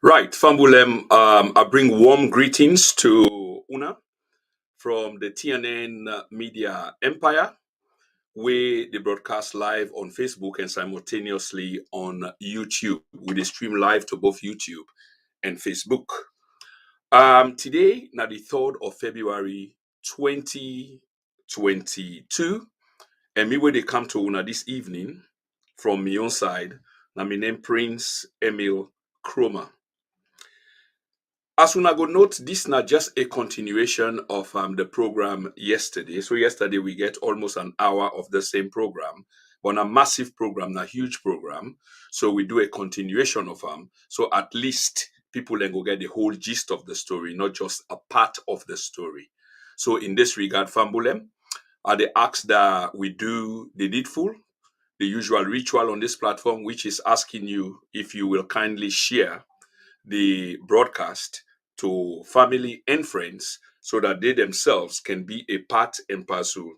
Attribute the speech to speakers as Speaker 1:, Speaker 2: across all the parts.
Speaker 1: Right, Fambulem, I bring warm greetings to Una from the TNN Media Empire, where they broadcast live on Facebook and simultaneously on YouTube. We stream live to both YouTube and Facebook. Today, now the 3rd of February 2022, and me where they come to Una this evening from my own side, now my name Prince Emil Cromer. As una go note, this not just a continuation of the program yesterday. So yesterday we get almost an hour of the same program, but a massive program, a huge program. So we do a continuation of them. So at least people then go get the whole gist of the story, not just a part of the story. So in this regard, Fambulem, are the acts that we do the needful, the usual ritual on this platform, which is asking you if you will kindly share the broadcast to family and friends so that they themselves can be a part and parcel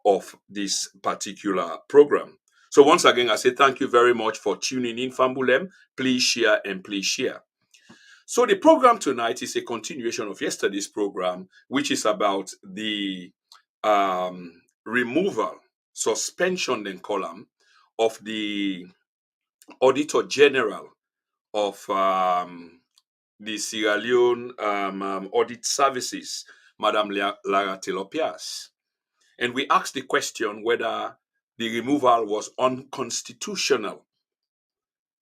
Speaker 1: of this particular program. So once again, I say thank you very much for tuning in, Fambulem. Please share and please share. So the program tonight is a continuation of yesterday's program, which is about the removal, suspension, then column of the Auditor General of the Sierra Leone Audit Services, Madam Lara Taylor-Pearce. And we asked the question whether the removal was unconstitutional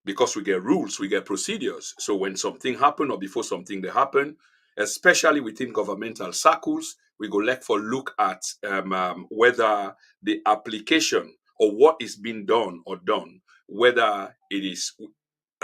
Speaker 1: because we get rules, we get procedures. So when something happen or before something they happen, especially within governmental circles, we go look at whether the application or what is being done or done, whether it is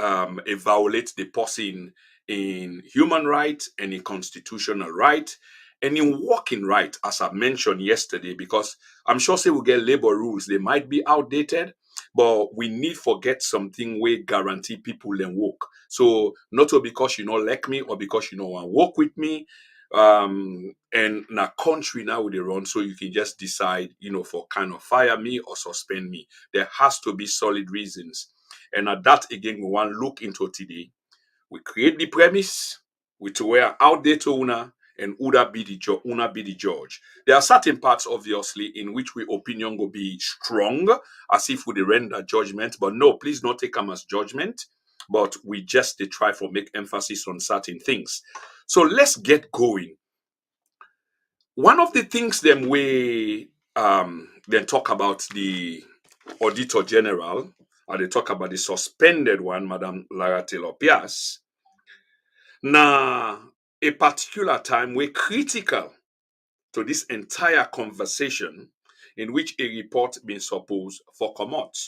Speaker 1: it violates the person in human rights and in constitutional right and in working right, as I mentioned yesterday, because I'm sure say we get labor rules, they might be outdated, but we need forget something we guarantee people then work. So not all because you don't like me or because you don't want to work with me. And in a country now they run, so you can just decide, for kind of fire me or suspend me. There has to be solid reasons. And at that again, we want to look into today. We create the premise, we to where out there to una and una be the judge. There are certain parts, obviously, in which we opinion will be strong, as if we render judgment. But no, please not take them as judgment. But we just they try for make emphasis on certain things. So let's get going. One of the things then we then talk about the Auditor General, or they talk about the suspended one, Madam Lara Taylor-Pearce. Now, a particular time we're critical to this entire conversation in which a report been supposed for come out.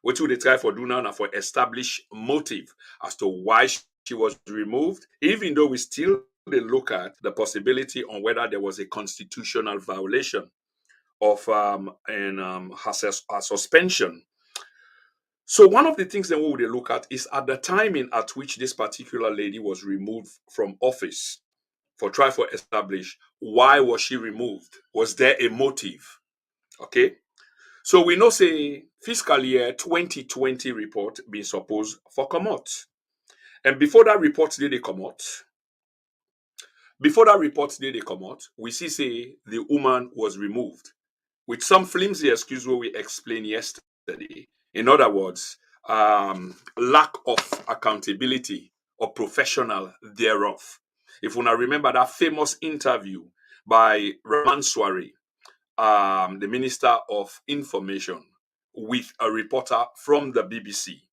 Speaker 1: Which would they try for do now for establish motive as to why she was removed, even though we still they look at the possibility on whether there was a constitutional violation of her suspension. So one of the things that we would look at is at the timing at which this particular lady was removed from office for try for establish why was she removed? Was there a motive? Okay. So we know say fiscal year 2020 report being supposed for come out. And before that report did they come out, we see say the woman was removed with some flimsy excuse what we explained yesterday. In other words, lack of accountability or professional thereof. If you now remember that famous interview by Raman Swari, the Minister of Information, with a reporter from the BBC,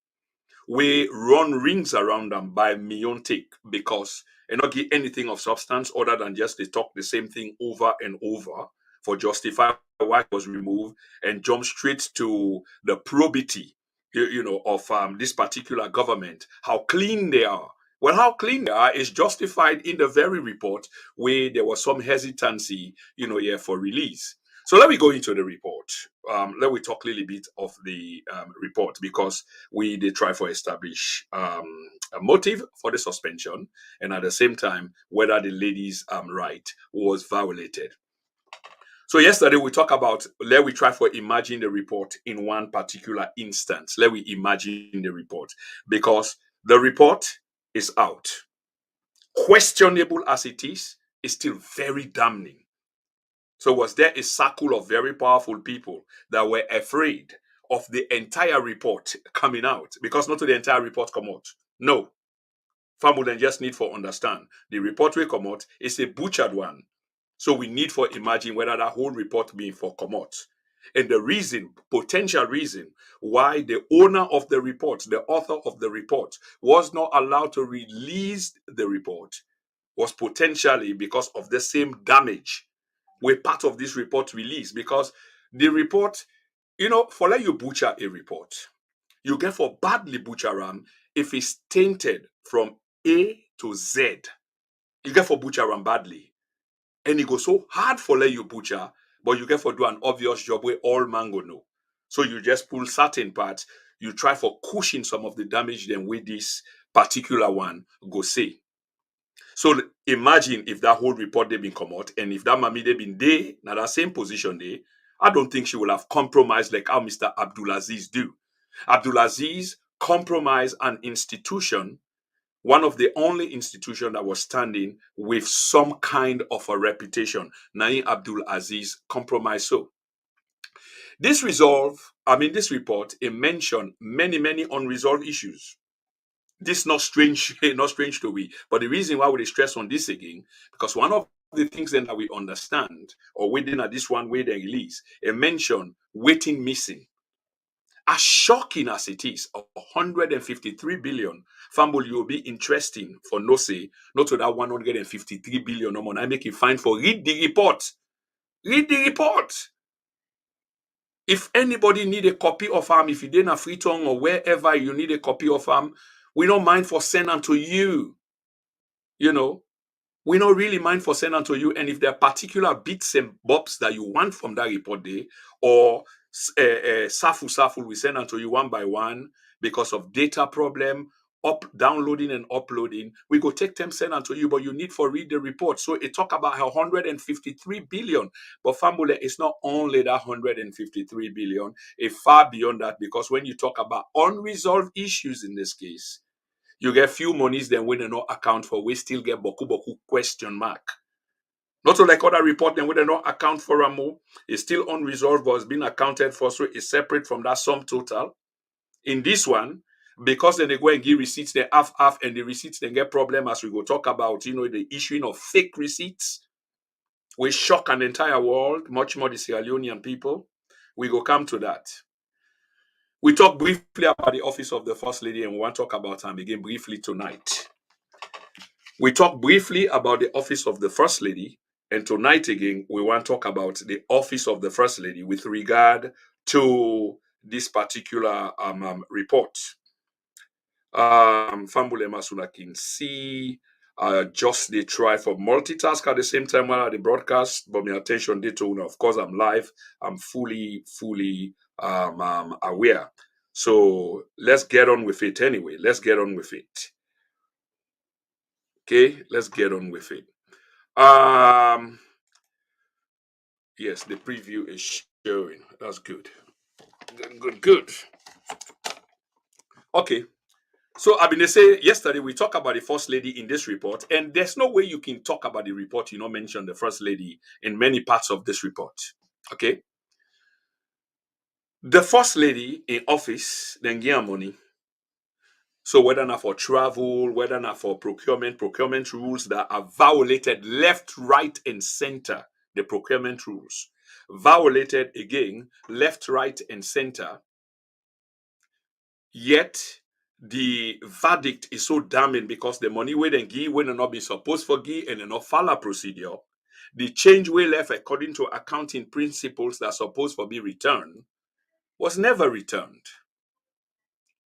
Speaker 1: we run rings around them by me own take because and not give anything of substance other than just they talk the same thing over and over for justify why it was removed and jump straight to the probity of this particular government, how clean they are. Well, how clean they are is justified in the very report where there was some hesitancy, here for release. So let me go into the report. Let me talk a little bit of the report because we did try for establish a motive for the suspension and at the same time whether the lady's right was violated. So yesterday we talked about let we try for imagine the report in one particular instance. Let we imagine the report because the report is out. Questionable as it is still very damning. So was there a circle of very powerful people that were afraid of the entire report coming out? Because not the entire report come out. No. Family just need for understand. The report will come out is a butchered one. So we need for imagine whether that whole report being for come out. And the reason, potential reason, why the owner of the report, the author of the report, was not allowed to release the report was potentially because of the same damage were part of this report release. Because the report, for let you butcher a report, you get for badly butcher them if it's tainted from A to Z. You get for butcher them badly. And it goes so hard for let you butcher, but you get for do an obvious job where all man go know. So you just pull certain parts, you try for cushion some of the damage then with this particular one go say. So imagine if that whole report they been come out, and if that mommy they been there, now that same position there, I don't think she will have compromised like how Mr. Abdulaziz do. Abdulaziz compromised an institution, one of the only institution that was standing with some kind of a reputation. Naim Abdulaziz compromised so. This report, it mentioned many, many unresolved issues. This not strange, not strange to we. But the reason why we stress on this again, because one of the things then that we understand, or within this one way they release, it mentioned waiting missing. As shocking as it is, 153 billion, Fambul, you'll be interesting for no say, not to that 153 billion no more. I make it fine for read the report. Read the report. If anybody need a copy of if you didn't a free tongue or wherever you need a copy of we don't mind for sending to you. We don't really mind for sending to you. And if there are particular bits and bobs that you want from that report day, or safu, we send them to you one by one because of data problem, downloading and uploading. We go take them, send them to you, but you need for read the report. So it talk about 153 billion. But Fambule, it's not only that 153 billion, it's far beyond that, because when you talk about unresolved issues in this case, you get few monies then when they not account for, we still get boku question mark. Not so like other report then when they not account for more. It's still unresolved, but it's been accounted for, so it's separate from that sum total. In this one, because then they go and give receipts, they half, and the receipts then get problem as we go talk about, the issuing of fake receipts. We shock an entire world, much more the Sierra Leonean people. We go come to that. We talk briefly about the office of the First Lady, and we want to talk about them again briefly tonight. We talk briefly about the office of the First Lady, and tonight again, we want to talk about the office of the First Lady with regard to this particular report. Fambule Masuna can see just they try for multitask at the same time while at the broadcast, but my attention did to, of course, I'm live. I'm fully aware. So let's get on with it anyway. Let's get on with it. Okay, let's get on with it. Yes, the preview is showing. That's good. Good. Okay. So I've been say yesterday we talked about the First Lady in this report, and there's no way you can talk about the report you not mention the First Lady in many parts of this report. Okay. The First Lady in office then get money. So whether not for travel, whether not for procurement rules that are violated left, right, and center, the procurement rules violated again left, right, and center. Yet the verdict is so damning because the money we then give when not be supposed for give and not follow procedure. The change we left according to accounting principles that are supposed for be returned was never returned.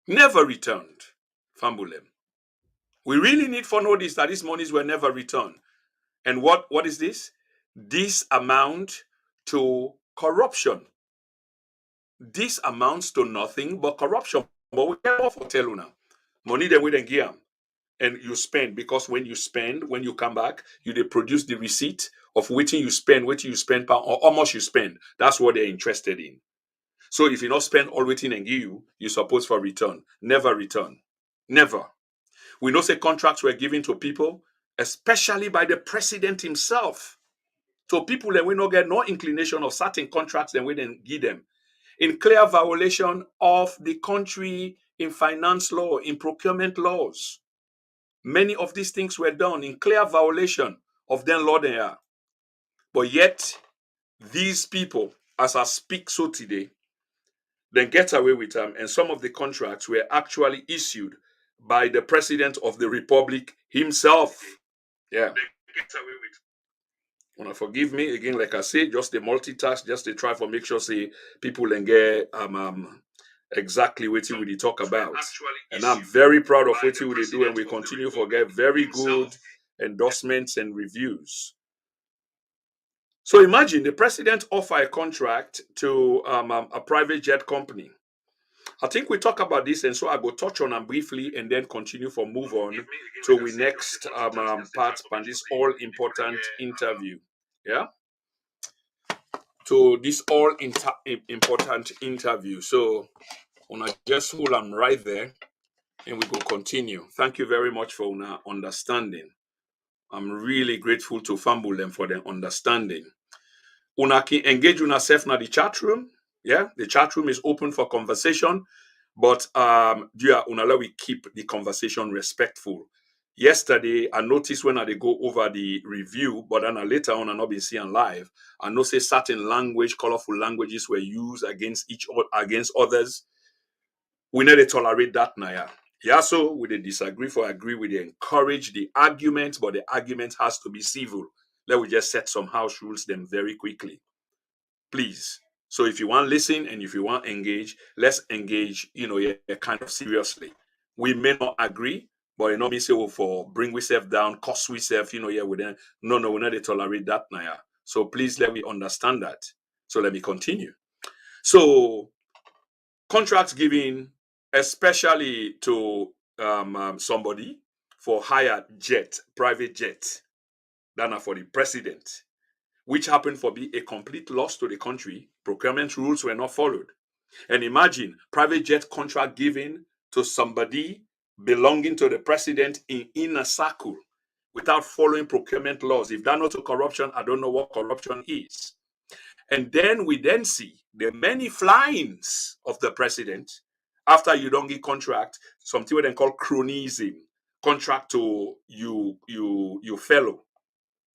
Speaker 1: Never returned. Fambulem. We really need for notice that these monies were never returned. And what is this? This amount to corruption. This amounts to nothing but corruption. But we can't for tell you now. Money then we then give them. And you spend, because when you come back, they produce the receipt of what you spend per, or how much you spend. That's what they're interested in. So if you not spend all waiting and give you're supposed for return. Never return. Never. We know say contracts were given to people, especially by the president himself. So people that we not get no inclination of certain contracts and we then give them in clear violation of the country in finance law, in procurement laws. Many of these things were done in clear violation of them law they are. But yet, these people, as I speak so today, then get away with them. And some of the contracts were actually issued by the president of the republic himself. Yeah. Wanna forgive me again, like I say, just the multitask, just to try for make sure say people and get exactly what we dey talk about. And I'm very proud of what we dey do, and we continue to get very good endorsements and reviews. So imagine the president offer a contract to a private jet company. I think we talk about this, and so I go touch on them briefly and then continue for move on to we next part on this all important interview. Yeah. To this all important interview. So I just hold them right there and we will continue. Thank you very much for your understanding. I'm really grateful to Fambul them for their understanding. Una can engage yourself in the chat room. Yeah, the chat room is open for conversation, but una we keep the conversation respectful. Yesterday, I noticed when I go over the review, but then later on, I not been seeing live. I know say certain language, colorful languages were used against against others. We need to tolerate that now. Yeah, so we they disagree for agree, we they encourage the argument, but the argument has to be civil. Let we just set some house rules them very quickly. Please. So if you want to listen and if you want to engage, let's engage, yeah, kind of seriously. We may not agree, but you know me say for bring we down, cost we yeah, we then no, we're not to tolerate that now. So please let me understand that. So let me continue. So contracts given, especially to somebody for hired jet, private jet, than for the president, which happened to be a complete loss to the country. Procurement rules were not followed. And imagine private jet contract given to somebody belonging to the president in inner circle without following procurement laws. If that's not a corruption, I don't know what corruption is. And then we then see the many flyings of the president after you don't get contract, something what they call cronyism, contract to you fellow,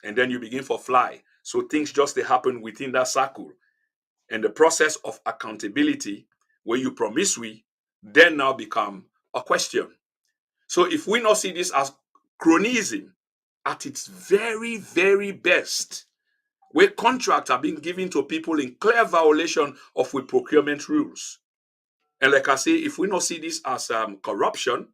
Speaker 1: and then you begin for fly. So things just they happen within that circle. And the process of accountability, where you promise we, then now become a question. So if we not see this as cronyism at its very, very best, where contracts are being given to people in clear violation of with procurement rules. And like I say, if we not see this as corruption,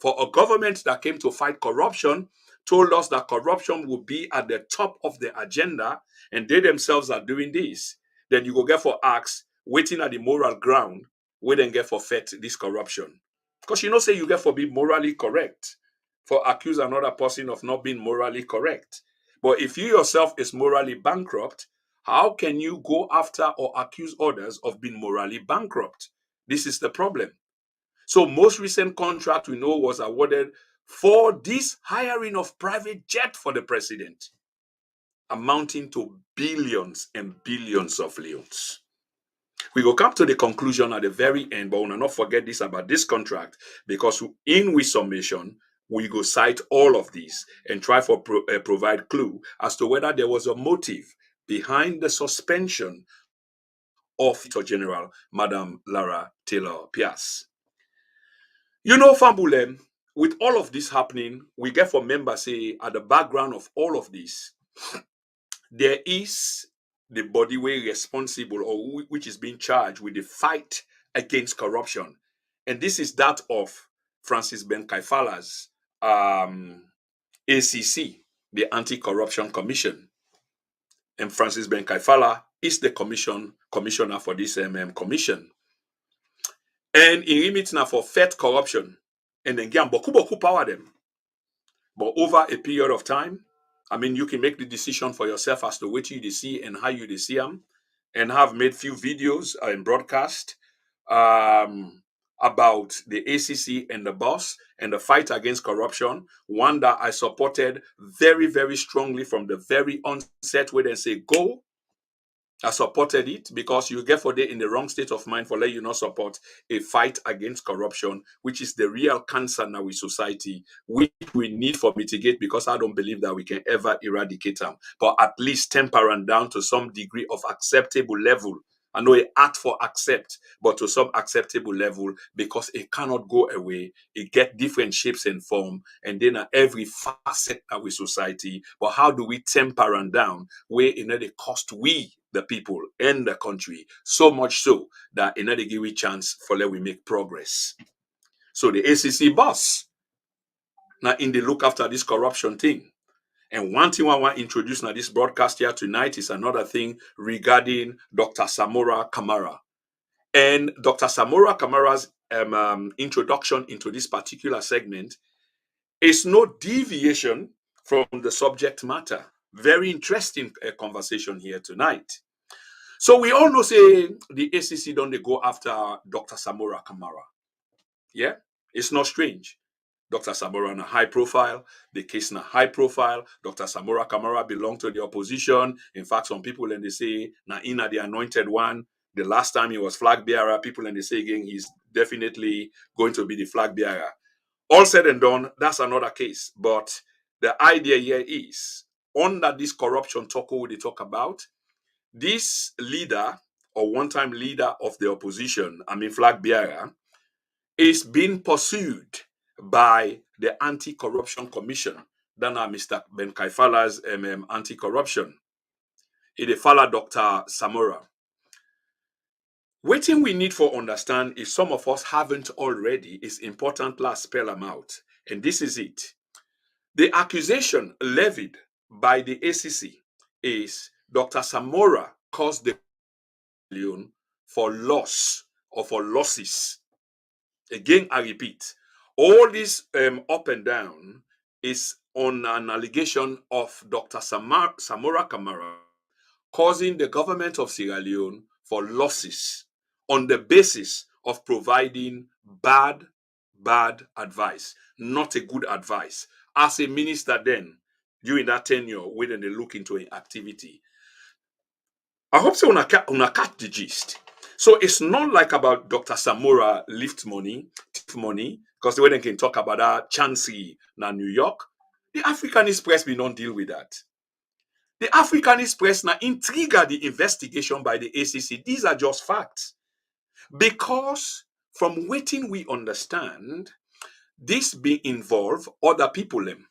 Speaker 1: for a government that came to fight corruption, told us that corruption would be at the top of the agenda, and they themselves are doing this, then you go get for acts, waiting at the moral ground, we then get for fet this corruption. Because say you get for be morally correct, for accuse another person of not being morally correct. But if you yourself is morally bankrupt, how can you go after or accuse others of being morally bankrupt? This is the problem. So most recent contract we know was awarded for this hiring of private jet for the president, amounting to billions and billions of leones. We will come to the conclusion at the very end, but we will not forget this about this contract, because in we summation, we go cite all of these and try for provide clue as to whether there was a motive behind the suspension of Auditor General, Madam Lara Taylor-Pearce. Fambulem, with all of this happening, we get for members say at the background of all of this, there is the body way responsible or which is being charged with the fight against corruption. And this is that of Francis Ben Kaifala's ACC, the Anti-Corruption Commission. And Francis Ben Kaifala is the commissioner for this commission. And in limits now for fight corruption, and then get boku power them. But over a period of time, you can make the decision for yourself as to what you see and how you see them, and have made few videos and broadcast about the ACC and the boss and the fight against corruption, one that I supported very, very strongly from the very onset, where they say, go. I supported it because you get for the in the wrong state of mind for let you not support a fight against corruption, which is the real cancer now in society, which we need for mitigate, because I don't believe that we can ever eradicate them, but at least temper and down to some degree of acceptable level. I know it hard for accept, but to some acceptable level, because it cannot go away. It get different shapes and form, and then at every facet of society. But how do we temper and down where it cost we the people and the country so much so that they give we chance for let we make progress. So the ACC boss now in the look after this corruption thing. And one thing I want to introduce now this broadcast here tonight is another thing regarding Dr. Samora Kamara. And Dr. Samora Kamara's introduction into this particular segment is no deviation from the subject matter. Very interesting conversation here tonight. So we all know, say, the ACC don't they go after Dr. Samora Kamara. Yeah, it's not strange. Dr. Samora na high profile, the case na high profile. Dr. Samora Kamara belonged to the opposition. In fact, some people and they say na Ina the anointed one. The last time he was flag bearer, people and they say again he's definitely going to be the flag bearer. All said and done, that's another case. But the idea here is under this corruption talk we talk about, this leader or one-time leader of the opposition, flag bearer, is being pursued by the Anti-Corruption Commission. That now Mr. Ben Kaifala's anti-corruption. It follow Dr. Samora. Waiting we need for understand, if some of us haven't already, is important. Last spell them out. And this is it. The accusation levied by the ACC is Dr. Samora caused the for loss or for losses. Again, I repeat, all this up and down is on an allegation of Dr. Samora Kamara causing the government of Sierra Leone for losses on the basis of providing bad advice, not a good advice. As a minister then, during that tenure, when they look into an activity, I hope so una catch the gist. So it's not like about Dr. Samora lift money, because the way they can talk about that chancy na New York. The Africanist press will not deal with that. The Africanist press now intrigger the investigation by the ACC. These are just facts. Because from waiting we understand, this be involve other people them.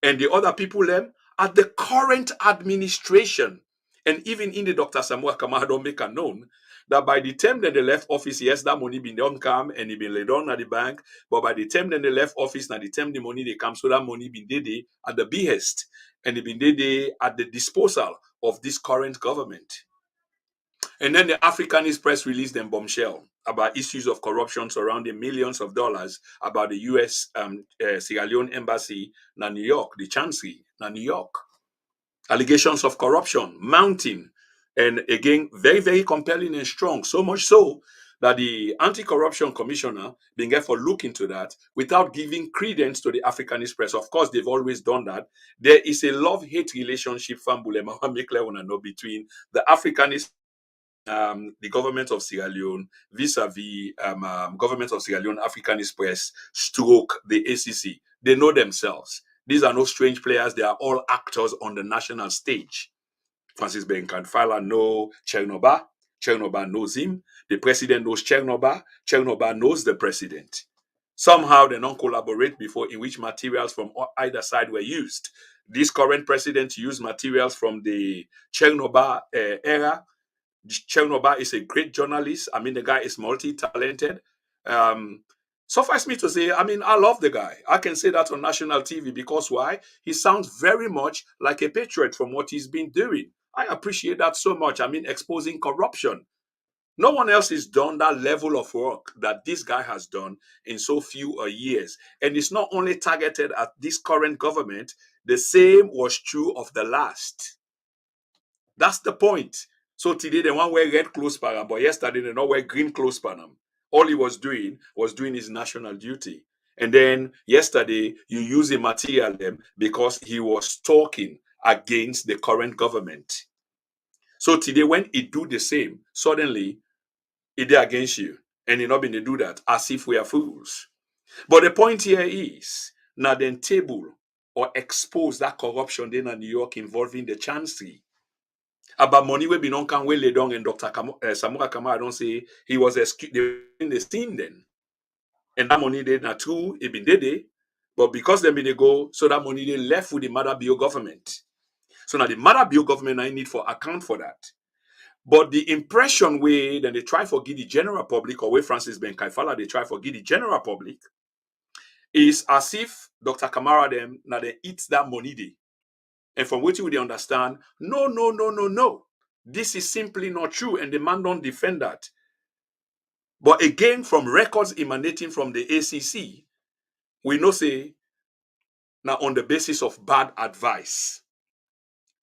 Speaker 1: And the other people them are the current administration. And even in the Dr. Samuel Kamara don't make a known that by the time that they left office, yes, that money been done come and it been laid on at the bank. But by the time that they left office, now the time the money they come, so that money been did at the behest and it been did at the disposal of this current government. And then the Africanist press released them bombshell about issues of corruption surrounding millions of dollars about the U.S. Sierra Leone embassy in New York, the Chancery in New York. Allegations of corruption mounting, and again, very, very compelling and strong. So much so that the Anti-Corruption Commissioner being able to look into that without giving credence to the Africanist press. Of course, they've always done that. There is a love-hate relationship between the Africanist the government of Sierra Leone vis-a-vis government of Sierra Leone Africanist press stroke the ACC. They know themselves. These are no strange players. They are all actors on the national stage. Francis Benkanfala knows Chernoba. Chernoba knows him. The president knows Chernoba. Chernoba knows the president. Somehow they don't collaborate before in which materials from either side were used. This current president used materials from the Chernoba era. Chernoba is a great journalist. The guy is multi-talented. Suffice me to say, I love the guy. I can say that on national TV because why? He sounds very much like a patriot from what he's been doing. I appreciate that so much. Exposing corruption. No one else has done that level of work that this guy has done in so few years. And it's not only targeted at this current government, the same was true of the last. That's the point. So today they want wear red clothes for them, but yesterday they don't wear green clothes for them. All he was doing his national duty. And then yesterday, you use the material them because he was talking against the current government. So today, when he do the same, suddenly he did against you. And he not been to do that as if we are fools. But the point here is now then table or expose that corruption then in New York involving the chancery. About money we been on can we lay down and Dr. Samora Kamara don't say he was in the scene then. And that money they not true, it been there. But because they been go, so that money they left with the Mother Bio government. So now the Mother Bio government I need for account for that. But the impression way then they try for give the general public, or way Francis Ben Kaifala they try for give the general public, is as if Dr. Kamara them now they eat that money day. And from what you would understand, no. This is simply not true, and the man don't defend that. But again, from records emanating from the ACC, we know say now on the basis of bad advice.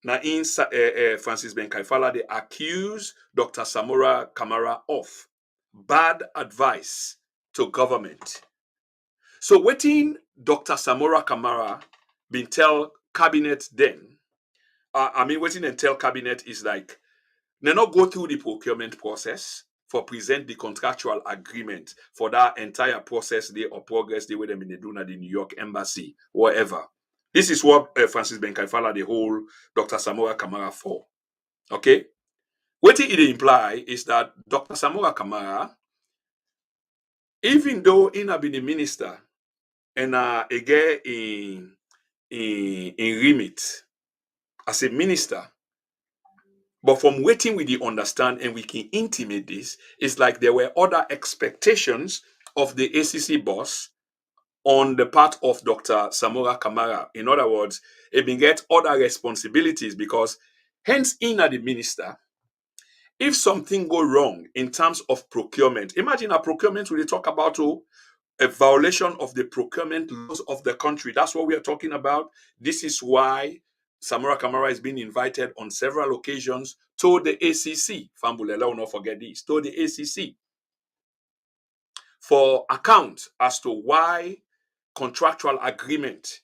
Speaker 1: Now in Francis Ben Kaifala, they accuse Dr. Samora Kamara of bad advice to government. So waiting Dr. Samora Kamara been tell cabinet then, waiting and tell cabinet is like, they not go through the procurement process for present the contractual agreement for that entire process day or progress day with them in the do at the New York embassy, whatever. This is what Francis Ben Kaifala, the whole Dr. Samora Kamara for. Okay? What it imply is that Dr. Samora Kamara, even though he have been a minister and again in remit as a minister, but from waiting we understand and we can intimate this, it's like there were other expectations of the ACC boss on the part of Dr. Samora Kamara. In other words, it been get other responsibilities because hence in the minister, if something go wrong in terms of procurement, imagine a procurement we talk about a violation of the procurement laws of the country. That's what we are talking about. This is why Samora Kamara is being invited on several occasions to the ACC. Fambulela will not forget this. To the ACC for account as to why contractual agreement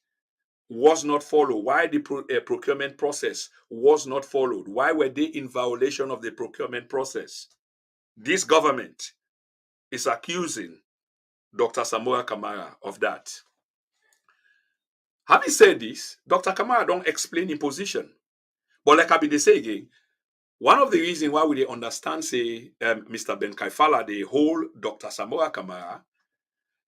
Speaker 1: was not followed, why the procurement process was not followed, why were they in violation of the procurement process. This government is accusing Dr. Samora Kamara of that. Having said this, Dr. Kamara don't explain in position. But like I be say again, one of the reasons why we dey understand say Mr. Ben Kaifala, the whole Dr. Samora Kamara,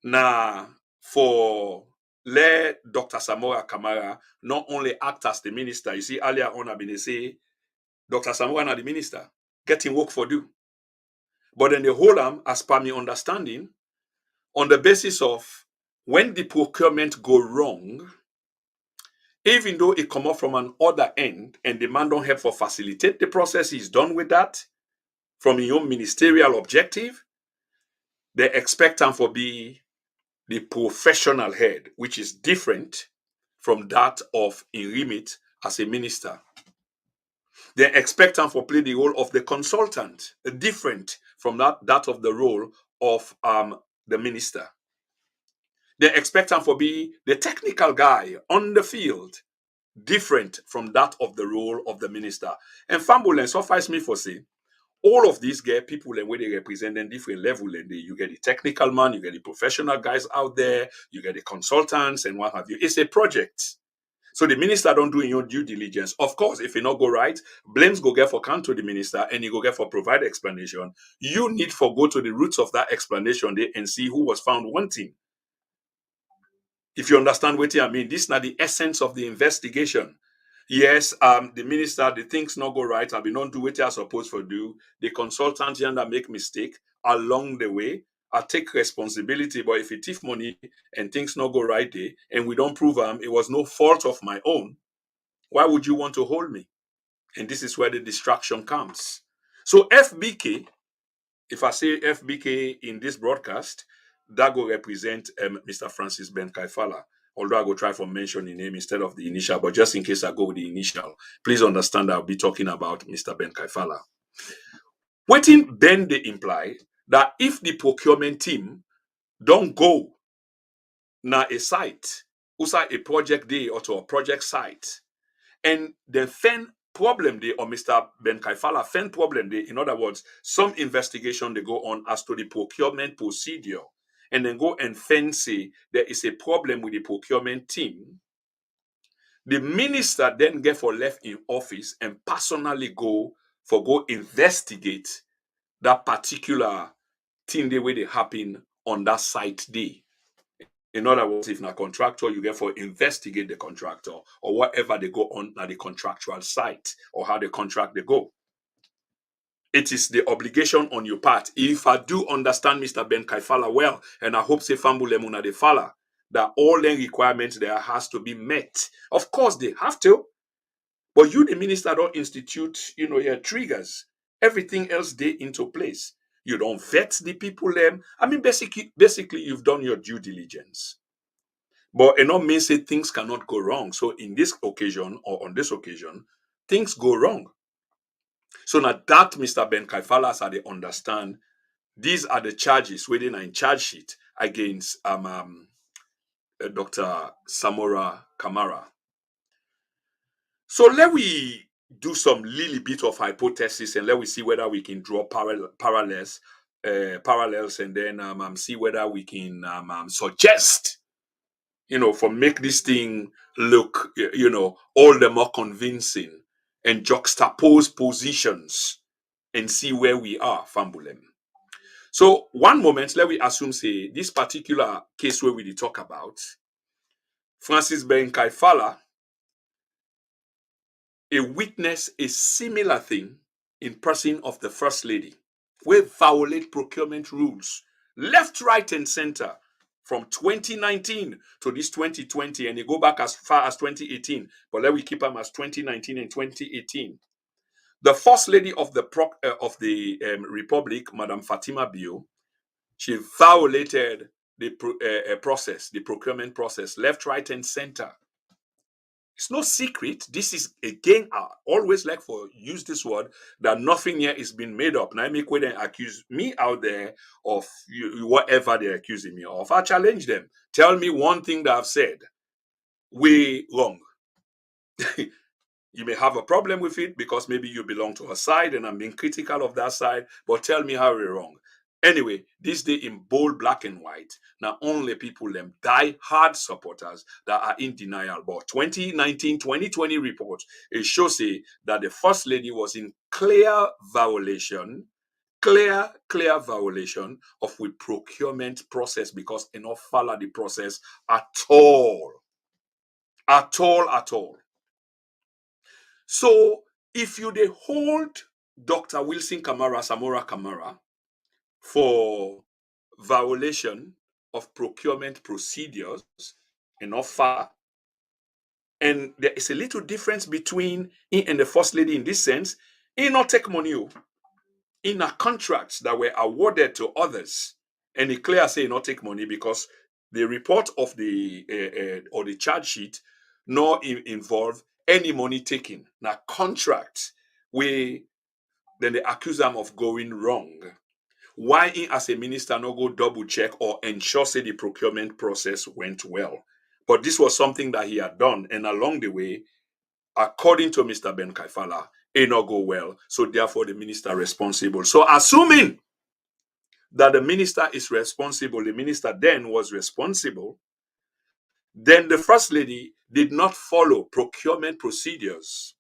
Speaker 1: na for let Dr. Samora Kamara not only act as the minister. You see, earlier on I been say Dr. Samora na the minister, getting work for do. But then the whole as per me understanding, on the basis of when the procurement go wrong, even though it come up from an other end and the man don't help for facilitate the process, he's done with that from your own ministerial objective, they expect him for be the professional head, which is different from that of in remit as a minister. They expect him for play the role of the consultant, different from that of the role of the minister. They expect him for be the technical guy on the field, different from that of the role of the minister. And Fambul and suffice me for say, all of these get people and where they represent them different level. And you get the technical man, you get the professional guys out there, you get the consultants and what have you. It's a project. So the minister don't do your due diligence. Of course, if it not go right, blames go get for count to the minister and you go get for provide explanation. You need for go to the roots of that explanation there and see who was found wanting. If you understand what I mean, this is not the essence of the investigation. Yes, the minister, the things not go right, I be not do what they are supposed to do. The consultant here that make mistake along the way, I take responsibility. But if it thief money and things not go right there, and we don't prove it was no fault of my own, why would you want to hold me? And this is where the distraction comes. So FBK, if I say FBK in this broadcast, that will represent Mr. Francis Ben Kaifala. Although I go try for mention the name instead of the initial, but just in case I go with the initial, please understand I'll be talking about Mr. Ben Kaifala. Waiting then they imply that if the procurement team don't go na a site, usa a project day or to a project site, and the fen problem day or Mr. Ben Kaifala fen problem day, in other words, some investigation they go on as to the procurement procedure, and then go and fen say there is a problem with the procurement team. The minister then get for left in office and personally go investigate that particular thing the way they happen on that site day. In other words, if na contractor, you get for investigate the contractor or whatever they go on at the contractual site or how the contract they go. It is the obligation on your part. If I do understand Mr. Ben Kaifala well, and I hope say Fambule Muna de Fala, that all the requirements there has to be met. Of course, they have to. But you, the minister, don't institute, your triggers. Everything else they into place. You don't vet the people. I mean, basically, you've done your due diligence. But it not mean say things cannot go wrong. So in this occasion or on this occasion, things go wrong. So now that Mr. Ben Kaifala, as they understand, these are the charges within in charge sheet against Dr. Samora Kamara. So let we do some little bit of hypothesis and let we see whether we can draw parallels, and then see whether we can suggest, for make this thing look, all the more convincing and juxtapose positions and see where we are, Fambulem. So one moment, let we assume say this particular case where we talk about Francis Ben Kaifala, a witness a similar thing in person of the First Lady, where violate procurement rules, left, right, and center from 2019 to this 2020, and they go back as far as 2018, but let we keep them as 2019 and 2018. The First Lady of the Republic, Madam Fatima Bio, she violated the procurement process, left, right, and center. It's no secret. This is again, I always like for use this word that nothing here is being made up. Now I make way they accuse me out there of whatever they're accusing me of. I challenge them. Tell me one thing that I've said way wrong. You may have a problem with it because maybe you belong to a side and I'm being critical of that side, but tell me how we're wrong. Anyway, this day in bold black and white, not only people them die hard supporters that are in denial, but 2019-2020 report, it shows that the First Lady was in clear violation of the procurement process because it not follow the process at all. At all. So if you they hold Dr. Wilson Samora Kamara for violation of procurement procedures in offer, and there is a little difference between him and the First Lady in this sense, he not take money in a contracts that were awarded to others, and he clear say he not take money because the report of the or the charge sheet not involve any money taken. Now contracts where then they accuse them of going wrong. Why he as a minister not go double check or ensure say the procurement process went well? But this was something that he had done, and along the way, according to Mr. Ben Kaifala, it not go well. So therefore, the minister responsible. So assuming that the minister is responsible, the minister then was responsible, then the First Lady did not follow procurement procedures.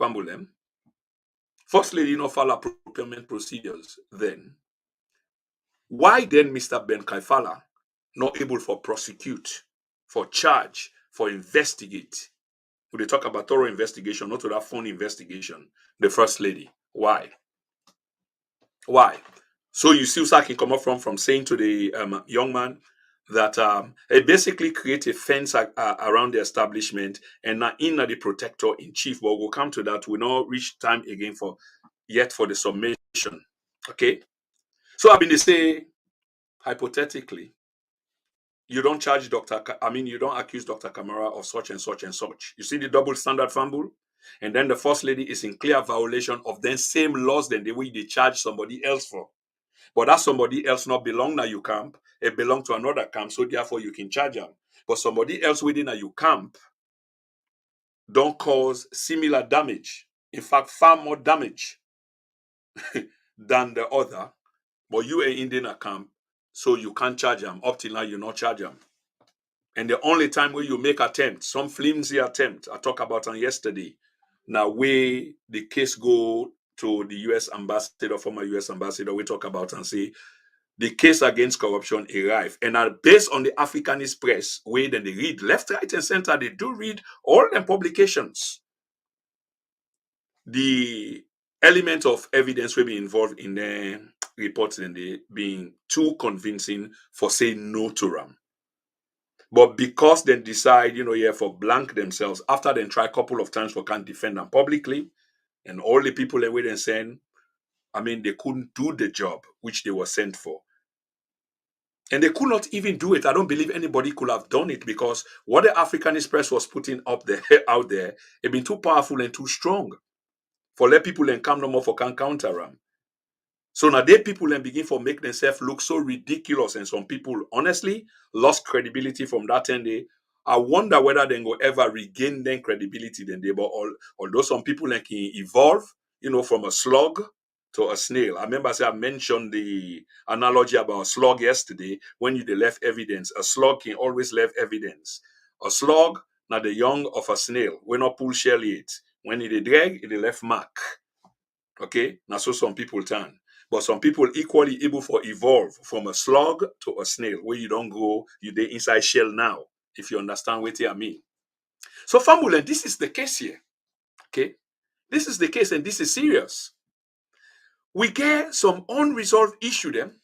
Speaker 1: Fambulem. First Lady not follow procurement procedures then. Why then Mr. Ben Kaifala not able for prosecute, for charge, for investigate? When they talk about thorough investigation, not to that phone investigation, the First Lady. Why? So you see where I can come up from saying to the young man that it basically create a fence around the establishment and not in the protector in chief. But we'll come to that. We'll not reach time again for the submission. Okay. So I've been to say, hypothetically, you don't charge you don't accuse Dr. Kamara of such and such and such. You see the double standard fumble? And then the First Lady is in clear violation of the same laws than the way they charge somebody else for. But that somebody else not belong to your camp, it belong to another camp, so therefore you can charge them. But somebody else within a your camp don't cause similar damage. In fact, far more damage than the other. But you ain't in a camp, so you can't charge them. Up till now, you not charge them. And the only time where you make attempt, some flimsy attempt, I talked about on yesterday, now where the case go to the U.S. ambassador, former U.S. ambassador, we talk about and say, the case against corruption arrive. And based on the Africanist press, where then they read left, right, and center, they do read all them publications. The element of evidence will be involved in the reports and they being too convincing for saying no to them. But because they decide, for blank themselves, after they try a couple of times for can't defend them publicly, and all the people they were then saying, they couldn't do the job which they were sent for. And they could not even do it. I don't believe anybody could have done it because what the Africanist press was putting up there out there, it been too powerful and too strong for let people and come no more for can counter them. So now they people then begin for make themselves look so ridiculous, and some people honestly lost credibility from that end. I wonder whether they go ever regain their credibility then they. But although some people can evolve, from a slug to a snail. I remember I mentioned the analogy about a slug yesterday. When they left evidence, a slug can always leave evidence. A slug, now the young of a snail, we not pull shell it. When it drag, it left mark. Okay, now so some people turn. But some people equally able for evolve from a slug to a snail, where you don't go, you dey inside shell now, if you understand what I mean. So family, this is the case here. Okay, this is the case, and this is serious. We get some unresolved issue them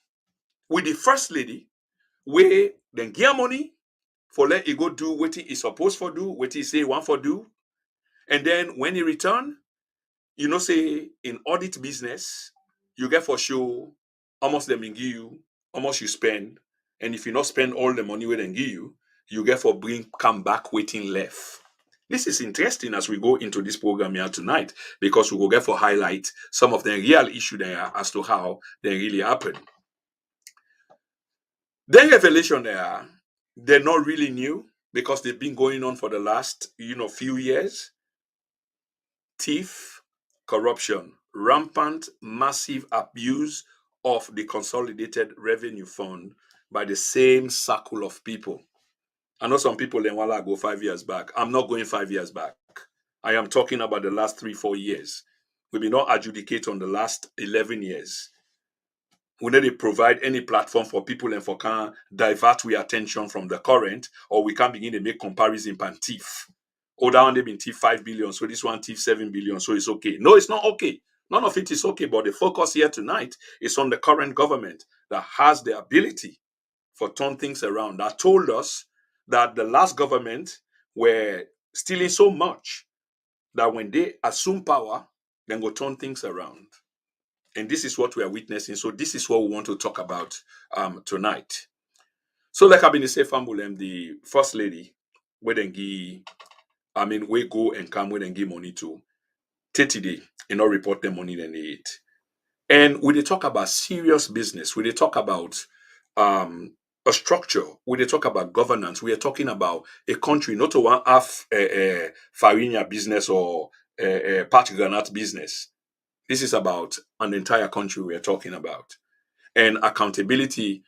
Speaker 1: with the first lady, where then get money for let it go do what he is supposed for do, what he say he want for do, and then when he return, say in audit business, you get for sure almost them give you, almost you spend. And if you not spend all the money we then give you get for come back waiting left. This is interesting as we go into this program here tonight, because we will get for highlight some of the real issue there as to how they really happen. The revelation there, they're not really new because they've been going on for the last, few years. Thief, corruption, rampant, massive abuse of the Consolidated Revenue Fund by the same circle of people. I know some people then want to go 5 years back. I'm not going 5 years back. I am talking about the last 3-4 years. We may not adjudicate on the last 11 years. We need to provide any platform for people and for can divert our attention from the current, or we can begin to make comparison and thief. Oh, that one they been thief 5 billion, so this one thief 7 billion, so it's okay. No, it's not okay. None of it is okay, but the focus here tonight is on the current government that has the ability for turn things around. That told us that the last government were stealing so much that when they assume power, then go turn things around. And this is what we are witnessing. So this is what we want to talk about tonight. So like I've been saying, Fambulem, the first lady, where then give, we go and come where then give money to 30 days and not report them money then they eat. And when they talk about serious business, when they talk about a structure, when they talk about governance, we are talking about a country, not a one half farina business or patch granite business. This is about an entire country we are talking about. And accountability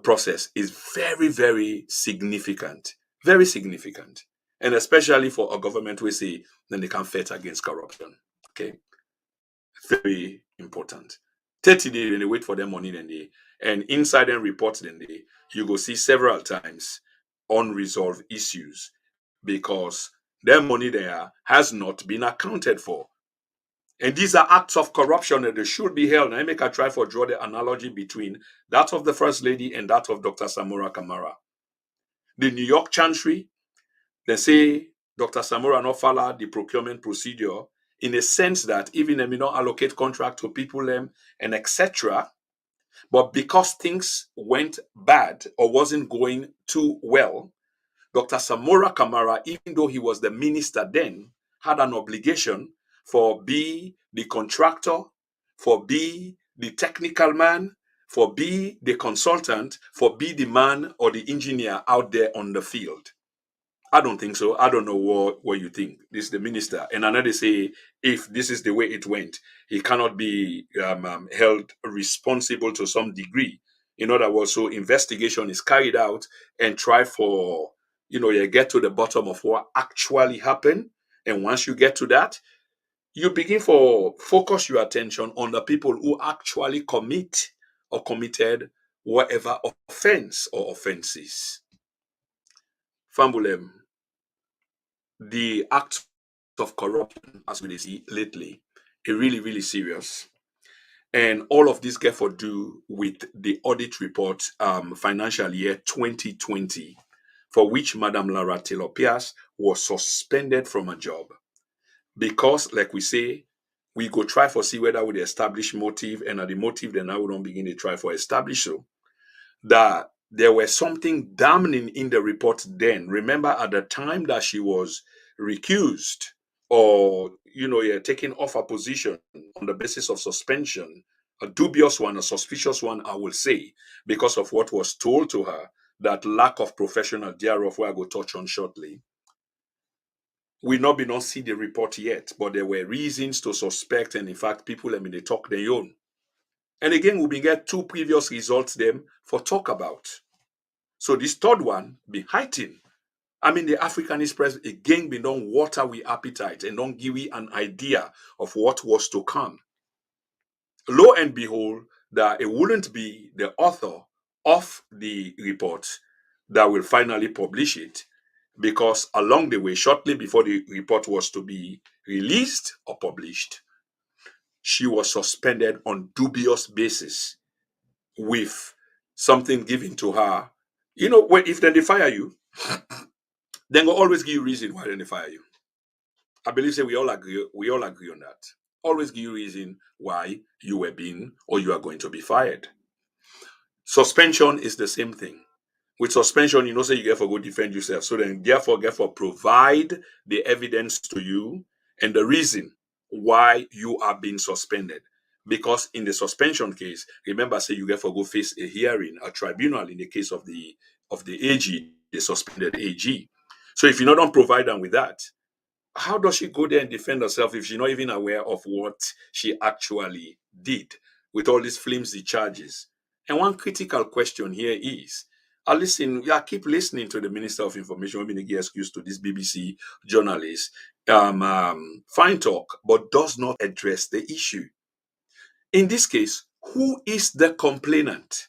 Speaker 1: process is very, very significant. Very significant. And especially for a government, we say, then they can fight against corruption. Okay. Very important. 30 days, then they wait for their money, then they, and inside them reports, then they, you go see several times unresolved issues because their money there has not been accounted for. And these are acts of corruption that they should be held. And I make a try for draw the analogy between that of the First Lady and that of Dr. Samora Kamara. The New York Chancery, they say Dr. Samora not follow the procurement procedure in a sense that even they may not allocate contract to people and etc. But because things went bad or wasn't going too well, Dr. Samora Kamara, even though he was the minister then, had an obligation for be the contractor, for be the technical man, for be the consultant, for be the man or the engineer out there on the field. I don't think so. I don't know what you think. This is the minister. And another say, if this is the way it went, he cannot be held responsible to some degree. In other words, so investigation is carried out and try for, you get to the bottom of what actually happened. And once you get to that, you begin for focus your attention on the people who actually commit or committed whatever offense or offenses. Fambulem, the act of corruption, as we see lately, is really, really serious. And all of this get for do with the audit report financial year 2020, for which Madam Lara Taylor-Pearce was suspended from a job. Because, like we say, we go try for see whether we establish motive, and at the motive, then I would not begin to try for establish so that there was something damning in the report then. Remember, at the time that she was recused or, taken off her position on the basis of suspension, a dubious one, a suspicious one, I will say, because of what was told to her, that lack of professional thereof, where I go touch on shortly. We not see the report yet, but there were reasons to suspect, and in fact, people they talk their own. And again, we been get two previous results them for talk about. So this third one be heightened. I mean, the African Express again be don't water we appetite and don't give we an idea of what was to come. Lo and behold, that it wouldn't be the author of the report that will finally publish it, because along the way, shortly before the report was to be released or published, she was suspended on dubious basis with something given to her. If then they fire you, then will always give you reason why they fire you. I believe say we all agree on that. Always give you reason why you were being or you are going to be fired. Suspension is the same thing. With suspension, say you get for go defend yourself. So then therefore get for provide the evidence to you and the reason why you are being suspended. Because in the suspension case, remember, say you get for go face a hearing, a tribunal in the case of the AG, the suspended AG. So if you don't provide them with that, how does she go there and defend herself if she's not even aware of what she actually did with all these flimsy charges? And one critical question here is, keep listening to the Minister of Information, when get excuse to this BBC journalist, fine talk, but does not address the issue. In this case, who is the complainant?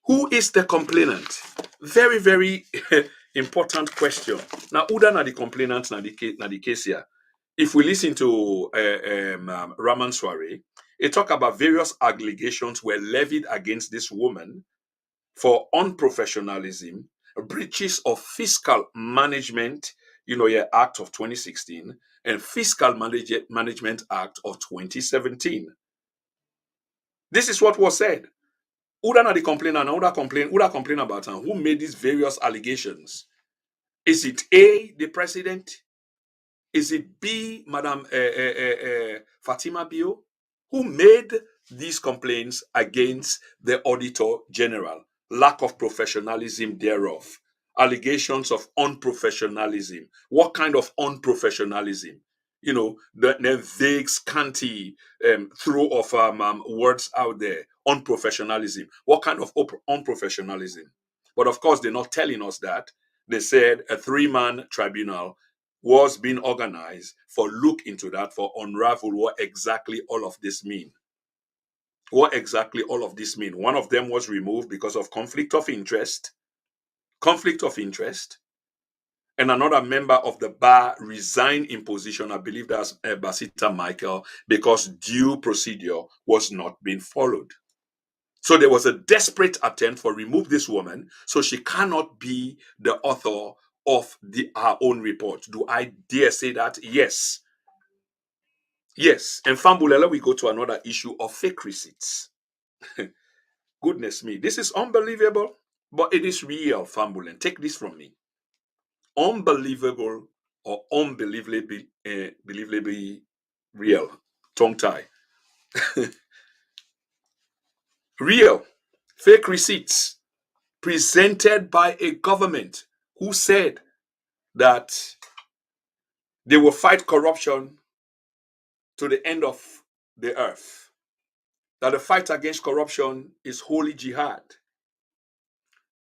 Speaker 1: Who is the complainant? Very, very important question. Now, who are the complainants na the case here? If we listen to Raman Soare, it talk about various allegations were levied against this woman for unprofessionalism, breaches of fiscal management, Act of 2016, and Fiscal Management Act of 2017. This is what was said. Who are the complainant? Who complain about her? Who made these various allegations? Is it A, the president? Is it B, Madam Fatima Bio? Who made these complaints against the Auditor General? Lack of professionalism thereof. Allegations of unprofessionalism. What kind of unprofessionalism? The vague, scanty throw of words out there. Unprofessionalism. What kind of unprofessionalism? But of course, they're not telling us that. They said a 3-man tribunal was being organized for look into that, for unravel what exactly all of this mean. What exactly all of this mean? One of them was removed because of conflict of interest. Conflict of interest. And another member of the bar resigned in position. I believe that's Basita Michael, because due procedure was not being followed. So there was a desperate attempt for remove this woman so she cannot be the author of her own report. Do I dare say that? Yes. Yes. And Fambulela, we go to another issue of fake receipts. Goodness me, this is unbelievable, but it is real, Fambulen. Take this from me. Unbelievable or unbelievably believably real. Tongue tie. Real fake receipts presented by a government who said that they will fight corruption to the end of the earth. That the fight against corruption is holy jihad.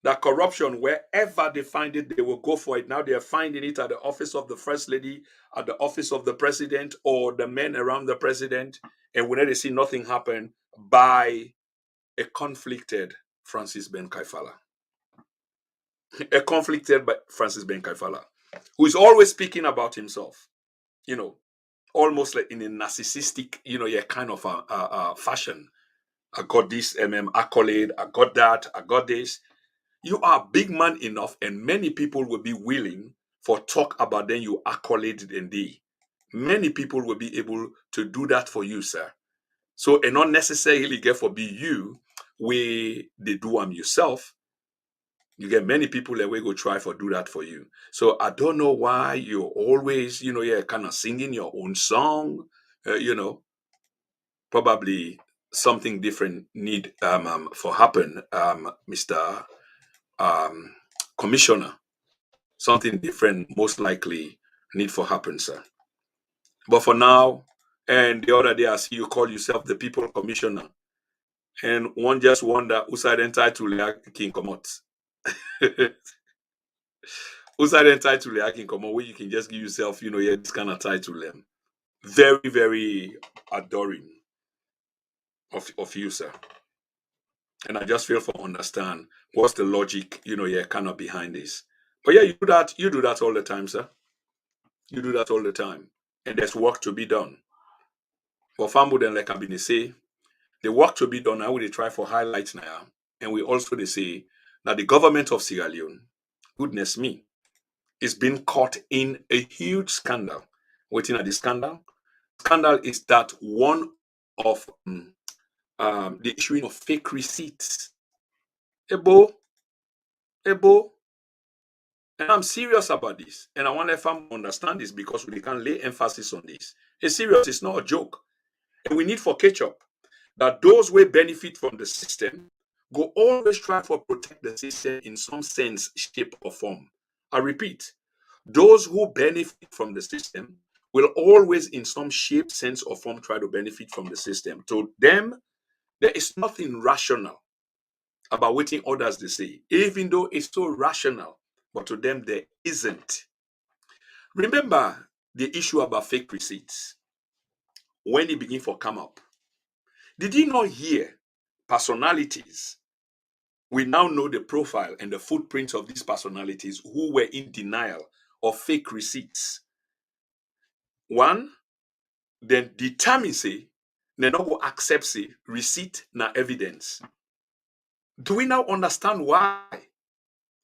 Speaker 1: That corruption, wherever they find it, they will go for it. Now they are finding it at the office of the first lady, at the office of the president, or the men around the president. And whenever they see nothing happen, by a conflicted Francis Ben Kaifala. A conflicted by Francis Ben Kaifala, who is always speaking about himself, almost like in a narcissistic, kind of a fashion. I got this accolade, I got that, I got this. You are big man enough, and many people will be willing for talk about then you accolade and thee. Many people will be able to do that for you, sir. So, and not necessarily get for be you where they do yourself. You get many people that will go try for do that for you. So I don't know why you're always, you're kind of singing your own song, probably something different need for happen, Mr. Commissioner. Something different most likely need for happen, sir. But for now, and the other day I see you call yourself the people commissioner. And one just wonder who's entitled to King Komot. Who's entitled to King Komot where you can just give yourself, this kind of title. Very, very adoring of you, sir. And I just feel for understand what's the logic, kind of behind this. But yeah, you do that all the time, sir. You do that all the time. And there's work to be done. For Fambu, then like I've been say, the work to be done, I will try for highlights now. And we also they say that the government of Sierra Leone, goodness me, is being caught in a huge scandal. Waiting at the scandal. Scandal is that one of the issuing of fake receipts. Ebo, Ebo, and I'm serious about this. And I want to understand this because we can lay emphasis on this. It's serious, it's not a joke. And we need for catch up that those who benefit from the system go always try to protect the system in some sense, shape, or form. I repeat, those who benefit from the system will always, in some shape, sense, or form, try to benefit from the system. To them, there is nothing rational about what others they say, even though it's so rational, but to them there isn't. Remember the issue about fake receipts when it began to come up. Did you not hear personalities? We now know the profile and the footprints of these personalities who were in denial of fake receipts. One, then determine say, they not go accept say receipt na evidence. Do we now understand why?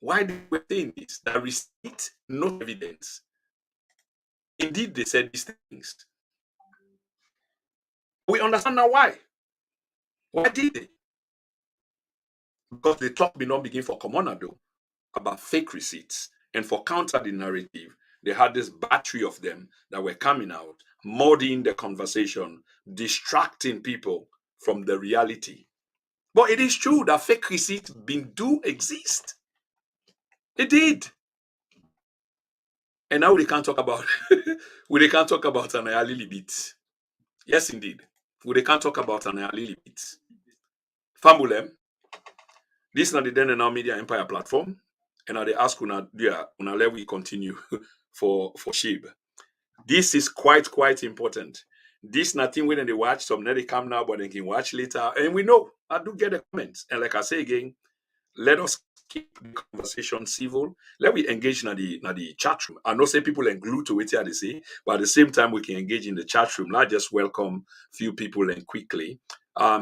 Speaker 1: Why they were saying this? That receipt, no evidence. Indeed, they said these things. We understand now why. Why did they? Because the talk did not begin for Comonado about fake receipts. And for counter the narrative, they had this battery of them that were coming out, muddying the conversation, distracting people from the reality. But it is true that fake receipts do exist. It did. And now we can't talk about we can't talk about an little bit. Yes, indeed. We can't talk about an little bit. Fambulem, this is not the Den and Now Media Empire platform. And I ask una let we continue for Shib. This is quite important. This nothing when they watch, some they come now, but they can watch later. And we know I do get the comments. And like I say again, let us keep the conversation civil. Let we engage in the chat room. I know say people are glued to it here they say, but at the same time we can engage in the chat room. Not just welcome few people and quickly.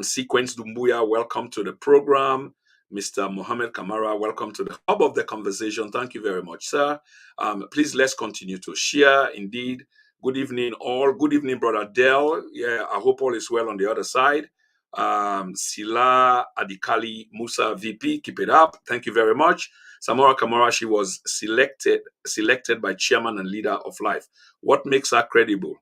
Speaker 1: Sequence Dumbuya, welcome to the program. Mr. Mohammed Kamara, welcome to the hub of the conversation. Thank you very much, sir. Please let's continue to share. Indeed. Good evening, all. Good evening, Brother Dell. Yeah, I hope all is well on the other side. Sila Adikali Musa VP, keep it up. Thank you very much. Samora Kamara, she was selected by chairman and leader of life. What makes her credible?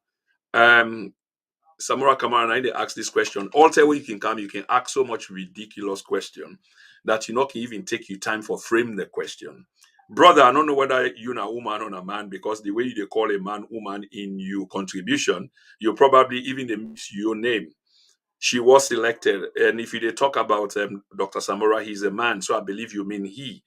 Speaker 1: Samora Kamara, they ask this question. All time when you can come, you can ask so much ridiculous question that you not can even take you time for frame the question. Brother, I don't know whether you're a woman or a man, because the way you call a man woman in your contribution, you probably even they miss your name. She was selected, and if you they talk about Dr. Samora, he's a man, so I believe you mean he.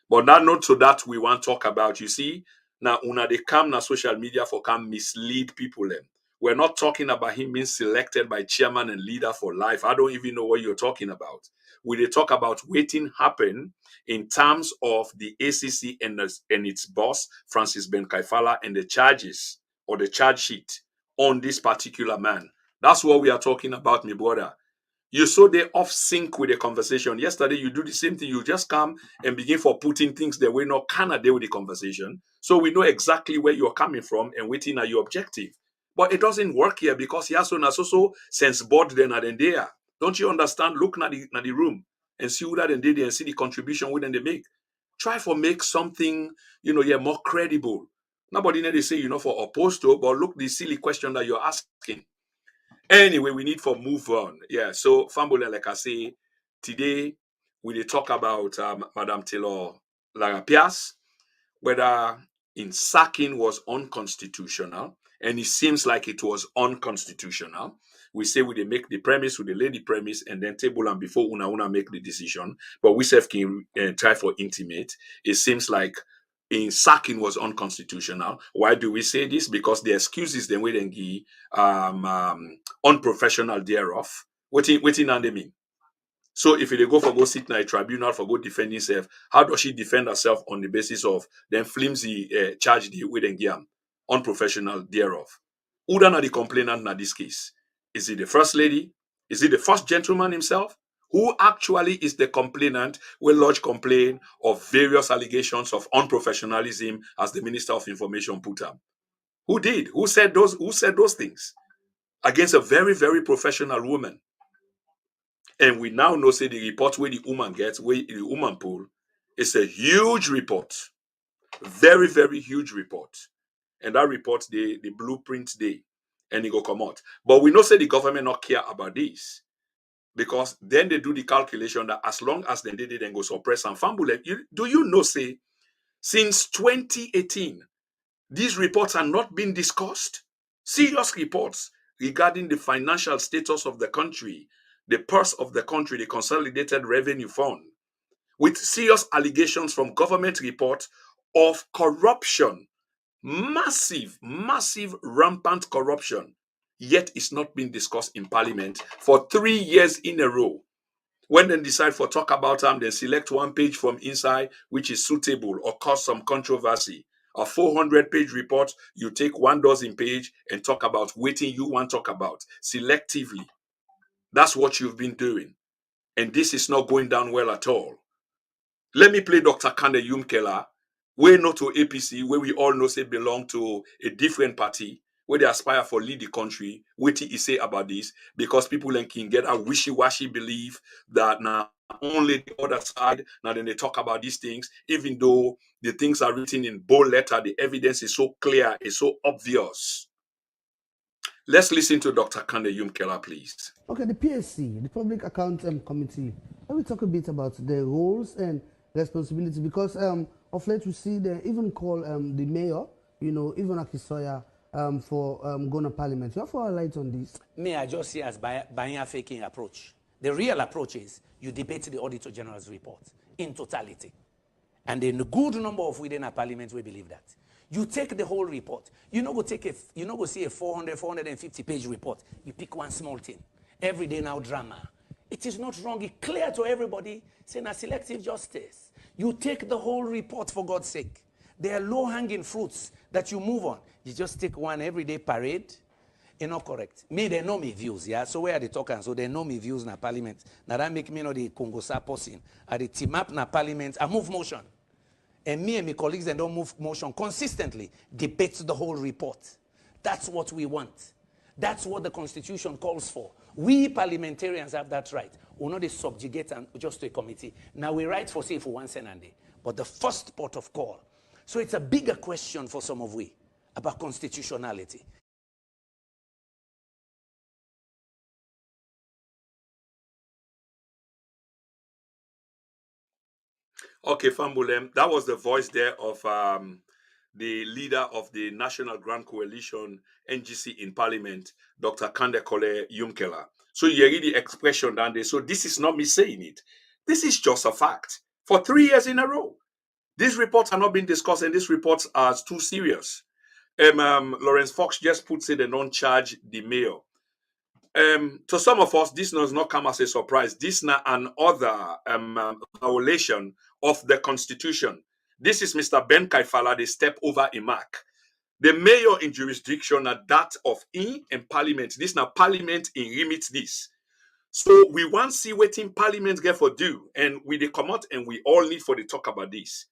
Speaker 1: But now, not so that we want to talk about. You see, now una they come na social media for come mislead people. Them. We're not talking about him being selected by chairman and leader for life. I don't even know what you're talking about. We they talk about waiting happen in terms of the ACC and its boss, Francis Ben Kaifala, and the charges or the charge sheet on this particular man. That's what we are talking about, my brother. You so they off sync with the conversation. Yesterday, you do the same thing. You just come and begin for putting things the way not can deal with the conversation. So we know exactly where you're coming from and waiting at your objective. But it doesn't work here because he has so sense board then and there. Don't you understand? Look at the room and see who that and did and see the contribution within they make. Try for make something, more credible. Nobody need to say, for opposed to, but look the silly question that you're asking. Anyway, we need for move on. Yeah. So, Fambole, like I say, today we dey talk about Madame Taylor Lara Pierce, whether in sacking was unconstitutional, and it seems like it was unconstitutional. We say we dey make the premise, we dey lay the premise, and then table and before una make the decision. But we self can try for intimate. It seems like in sacking was unconstitutional. Why do we say this? Because the excuses then we then give unprofessional thereof. Waiting and they mean. So if they go for go sit in a tribunal for go defend himself, how does she defend herself on the basis of then flimsy charge the way then give unprofessional thereof? Who done are the complainant in this case? Is it the first lady? Is it the first gentleman himself? Who actually is the complainant will lodge complaint of various allegations of unprofessionalism as the Minister of Information put up? Who did? Who said those things against a very, very professional woman? And we now know, say, the report where the woman gets, where the woman pull, is a huge report. Very, very huge report. And that report, the blueprint day, and it go come out. But we know, say, the government not care about this. Because then they do the calculation that as long as they did it, then go suppress and fumble. Do you know, say, since 2018, these reports are not being discussed? Serious reports regarding the financial status of the country, the purse of the country, the Consolidated Revenue Fund, with serious allegations from government reports of corruption, massive, rampant corruption, yet it's not been discussed in Parliament for 3 years in a row. When they decide for talk about them, they select one page from inside which is suitable or cause some controversy. A 400-page report, you take 1 dozen page and talk about waiting you want to talk about selectively. That's what you've been doing. And this is not going down well at all. Let me play Dr. Kande Yumkela, where not to APC, where we all know say belong to a different party, where they aspire for lead the country. What he say about this? Because people can get a wishy-washy belief that now only the other side, now then they talk about these things, even though the things are written in bold letter, the evidence is so clear, it's so obvious. Let's listen to Dr. Kande Yumkela, please.
Speaker 2: Okay, the PSC, the Public Account Committee. Let me talk a bit about their roles and responsibility, because of late we see they even call the mayor, even Akisoya, for going to Parliament. You have to highlight on this.
Speaker 3: Me, I just see as buying a faking approach. The real approach is you debate the Auditor General's report in totality. And then a good number of within a parliament will believe that. You take the whole report. You know go see a 450 page report. You pick one small thing. Every day now drama. It is not wrong. It's clear to everybody. Saying a selective justice. You take the whole report, for God's sake. There are low-hanging fruits that you move on. You just take one everyday parade. It's not correct. Me, they know me views, yeah? So where are they talking? So they know me views in parliament. Now that make me know the Congo person. I the team up in parliament. I move motion. And me and my colleagues that don't move motion consistently debate the whole report. That's what we want. That's what the Constitution calls for. We parliamentarians have that right. We're not subjugate and just to a committee. Now we write for say for one Sunday, but the first port of call. So it's a bigger question for some of we about constitutionality.
Speaker 1: Okay, Fambulem, that was the voice there of the leader of the National Grand Coalition, NGC in Parliament, Dr. Kandekole Yumkela. So you hear the expression down there. So this is not me saying it. This is just a fact. For 3 years in a row, these reports are not being discussed, and these reports are too serious. Lawrence Fox just puts it and non-charge the mayor. To some of us, this does not come as a surprise. This is not another violation of the Constitution. This is Mr. Ben Kaifala, the step over a mark. The mayor in jurisdiction are that of in and parliament. This now parliament in limits this. So we want to see what in parliament get for do. And we they come out and we all need for the talk about this.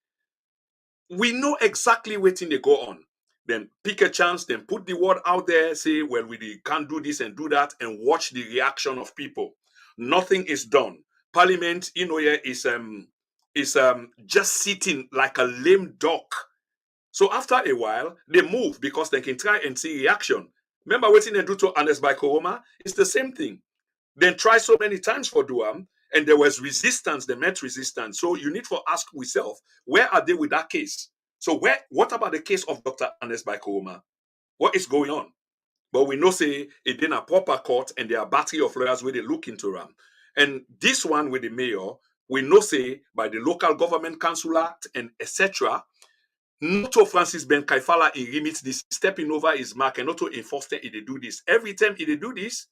Speaker 1: We know exactly what thing they go on. Then pick a chance, then put the word out there, say, well, we can't do this and do that, and watch the reaction of people. Nothing is done. Parliament, is just sitting like a lame duck. So after a while, they move because they can try and see reaction. Remember what they do to Anders by Koroma? It's the same thing. Then try so many times for Duam, and there was resistance. They met resistance. So you need to ask yourself, where are they with that case? So what about the case of Dr. Anders by Koroma? What is going on? But we know say it in a proper court, and there are battery of lawyers where they look into them. And this one with the mayor, we know say by the Local Government Council Act and etc. Not to Francis Ben Kaifala, he limits this, stepping over his mark, and not to enforce it, he do this. Every time he do this,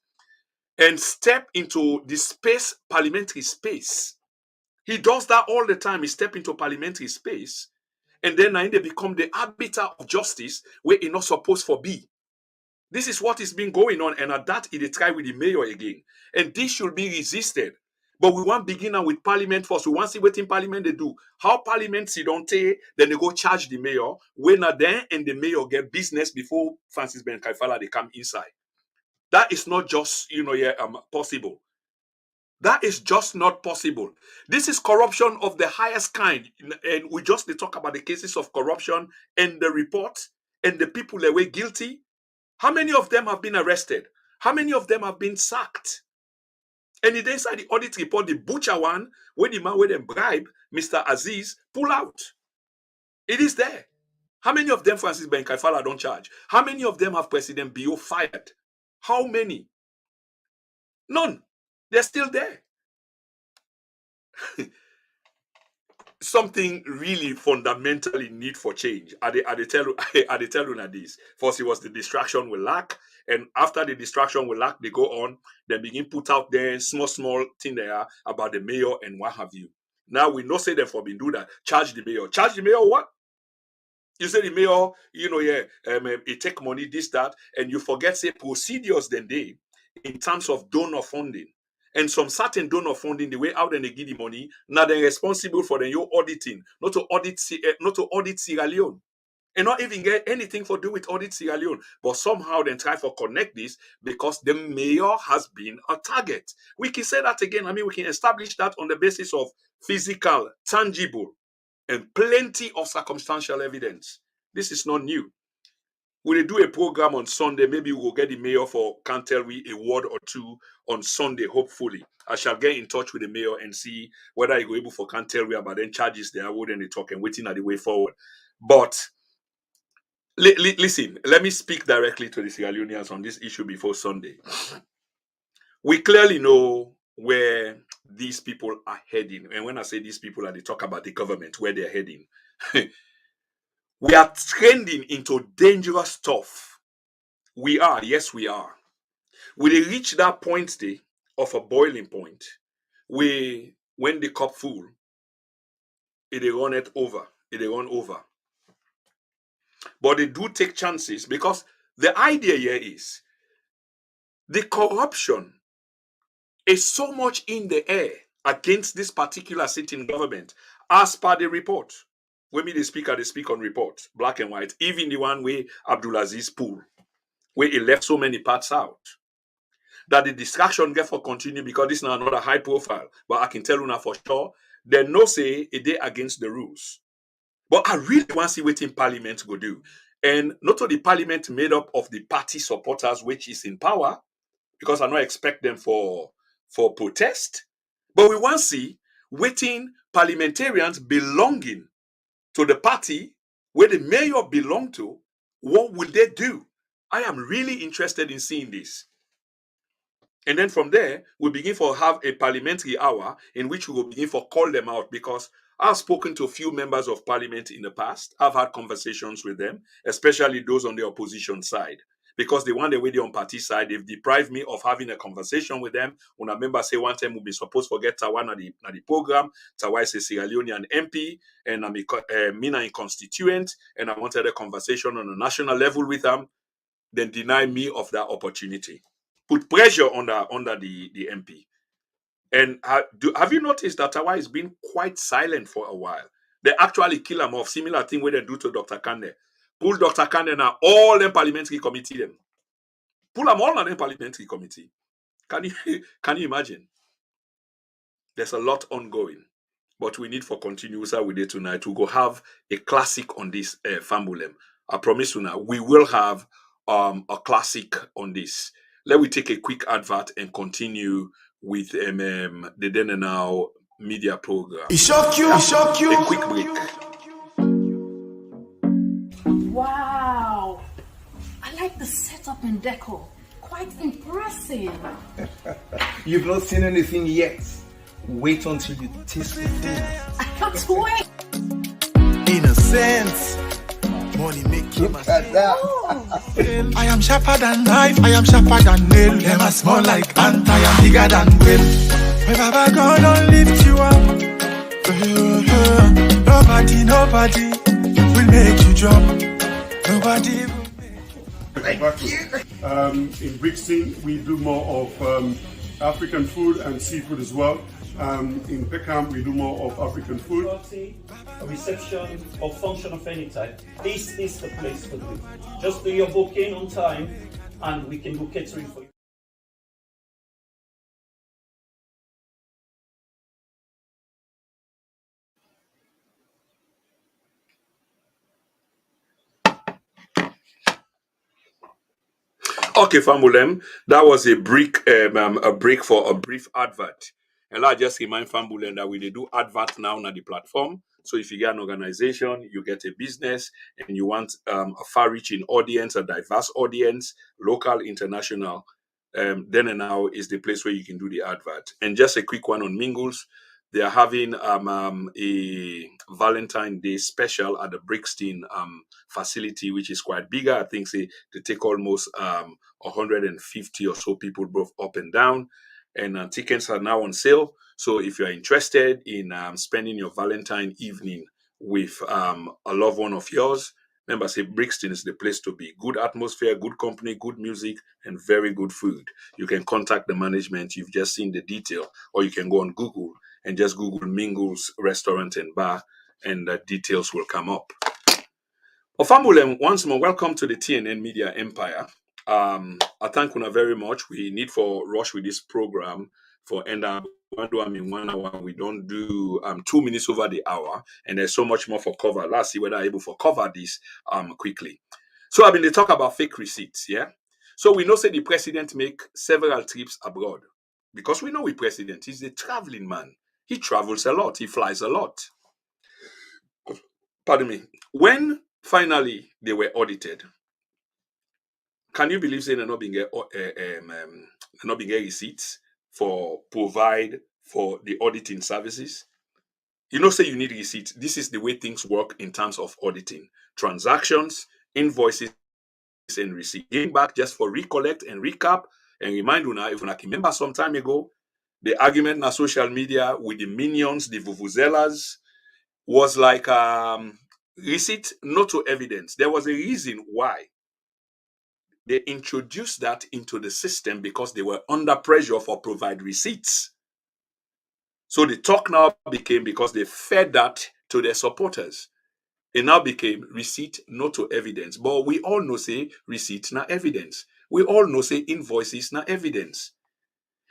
Speaker 1: and step into the space, parliamentary space. He does that all the time. He step into parliamentary space, and then they become the arbiter of justice where he not supposed to be. This is what is been going on, and at that he try with the mayor again. And this should be resisted. But we want beginner with parliament first. We want to see what in parliament they do. How parliament see don't take, then they go charge the mayor. When are there and the mayor get business before Francis Ben Kaifala they come inside. That is not just possible. That is just not possible. This is corruption of the highest kind, and we just talk about the cases of corruption and the report and the people that were guilty. How many of them have been arrested? How many of them have been sacked? And it inside the audit report, the butcher one, when the man with them bribe Mr. Aziz pull out. It is there. How many of them Francis Ben Kaifala don't charge? How many of them have President Bio fired? How many? None. They're still there. Something really fundamentally need for change. I tell you this. First, it was the distraction we lack, and after the distraction we lack, they go on, they begin put out there small thing there about the mayor and what have you. Now we know say them for been do that. Charge the mayor. Charge the mayor what? You say the mayor, he take money, this, that, and you forget say procedures then they in terms of donor funding. And some certain donor funding, the way out and they give the money, now they're responsible for the your auditing, not to audit Sierra Leone. And not even get anything for do with audit Sierra Leone. But somehow they try to connect this because the mayor has been a target. We can say that again. I mean, we can establish that on the basis of physical, tangible, and plenty of circumstantial evidence. This is not new. We'll do a program on Sunday. Maybe we'll get the mayor for can't tell me a word or two on Sunday, hopefully. I shall get in touch with the mayor and see whether he go able for can't tell me about then charges there, wouldn't they talk and waiting at the way forward. But listen, let me speak directly to the Sierra Leoneans on this issue before Sunday. We clearly know where these people are heading. And when I say these people, they talk about the government, where they're heading. We are trending into dangerous stuff. We are, yes, we are. When they reach that point of a boiling point, when the cup full, it run it over. It run over. But they do take chances because the idea here is the corruption is so much in the air against this particular sitting government, as per the report. When me the speaker, they speak on report, black and white, even the one where Abdulaziz pull, where he left so many parts out. That the distraction get for continue because this is now another high profile. But I can tell you now for sure, they no say a day against the rules. But I really want to see what in Parliament go do. And not only Parliament made up of the party supporters, which is in power, because I don't expect them for protest. But we want to see waiting parliamentarians belonging to the party where the mayor belonged to, what will they do? I am really interested in seeing this. And then from there, we begin to have a parliamentary hour in which we will begin to call them out, because I've spoken to a few members of parliament in the past. I've had conversations with them, especially those on the opposition side, because they want the way on party side. They've deprived me of having a conversation with them. When a member say one time we'll be supposed to get Tawa na the program. Tawa is a Sierra Leonean MP, and I'm a Mina constituent, and I wanted a conversation on a national level with them. Then deny me of that opportunity. Put pressure under the MP. And have you noticed that Tawa has been quite silent for a while? They actually kill him off, similar thing where they do to Dr. Kande. Pull Dr. Kande now, all them parliamentary committee them. Pull them all on them parliamentary committee. Can you imagine? There's a lot ongoing, but we need for continuous with it tonight. We'll go have a classic on this Fambulem. I promise you now, we will have a classic on this. Let me take a quick advert and continue with the Then and Now media program.
Speaker 4: It shock you.
Speaker 1: A quick break.
Speaker 5: Wow, I like the setup and decor. Quite impressive.
Speaker 4: You've not seen anything yet. Wait until you taste the food.
Speaker 5: I can't wait.
Speaker 4: In a sense, money make you I am sharper than knife, I am sharper than nail. Them are small like ant, I am bigger than whale. My Baba God don't lift you up. Nobody will make you drop. Nobody will make you.
Speaker 6: In Brixton, we do more of African food and seafood as well. In Peckham, we do more of African food.
Speaker 7: A reception or function of any type, this is the place to do. Just do your booking on time and we can do catering for you.
Speaker 1: Okay, Fambulem, that was a break for a brief advert. And I just remind Fambulem that we do advert now on the platform. So if you get an organization, you get a business, and you want a far-reaching audience, a diverse audience, local, international, Then and Now is the place where you can do the advert. And just a quick one on Mingles. They are having a Valentine Day special at the Brixton facility, which is quite bigger. I think they take almost 150 or so people both up and down. And tickets are now on sale. So if you're interested in spending your Valentine evening with a loved one of yours, remember, say Brixton is the place to be. Good atmosphere, good company, good music, and very good food. You can contact the management. You've just seen the detail. Or you can go on Google and just Google Mingles Restaurant and Bar, and the details will come up. Ofambulem, once more, welcome to the TNN Media Empire. I thank you very much. We need for rush with this program for end up. In 1 hour, we don't do 2 minutes over the hour, and there's so much more for cover. Let's see whether I'm able to cover this quickly. So I've been talk about fake receipts, yeah. So we know say the president make several trips abroad, because we know the president is a traveling man. He travels a lot. He flies a lot. Pardon me. When finally they were audited, can you believe they're not being receipts for provide for the auditing services? You know, say you need receipts. This is the way things work in terms of auditing. Transactions, invoices, and receipt. Going back just for recollect and recap and remind you now, if you can remember some time ago, the argument on social media with the minions, the vuvuzelas, was like receipt not to evidence. There was a reason why they introduced that into the system, because they were under pressure for provide receipts. So the talk now became, because they fed that to their supporters, it now became receipt not to evidence. But we all know say receipt na evidence. We all know say invoices na evidence.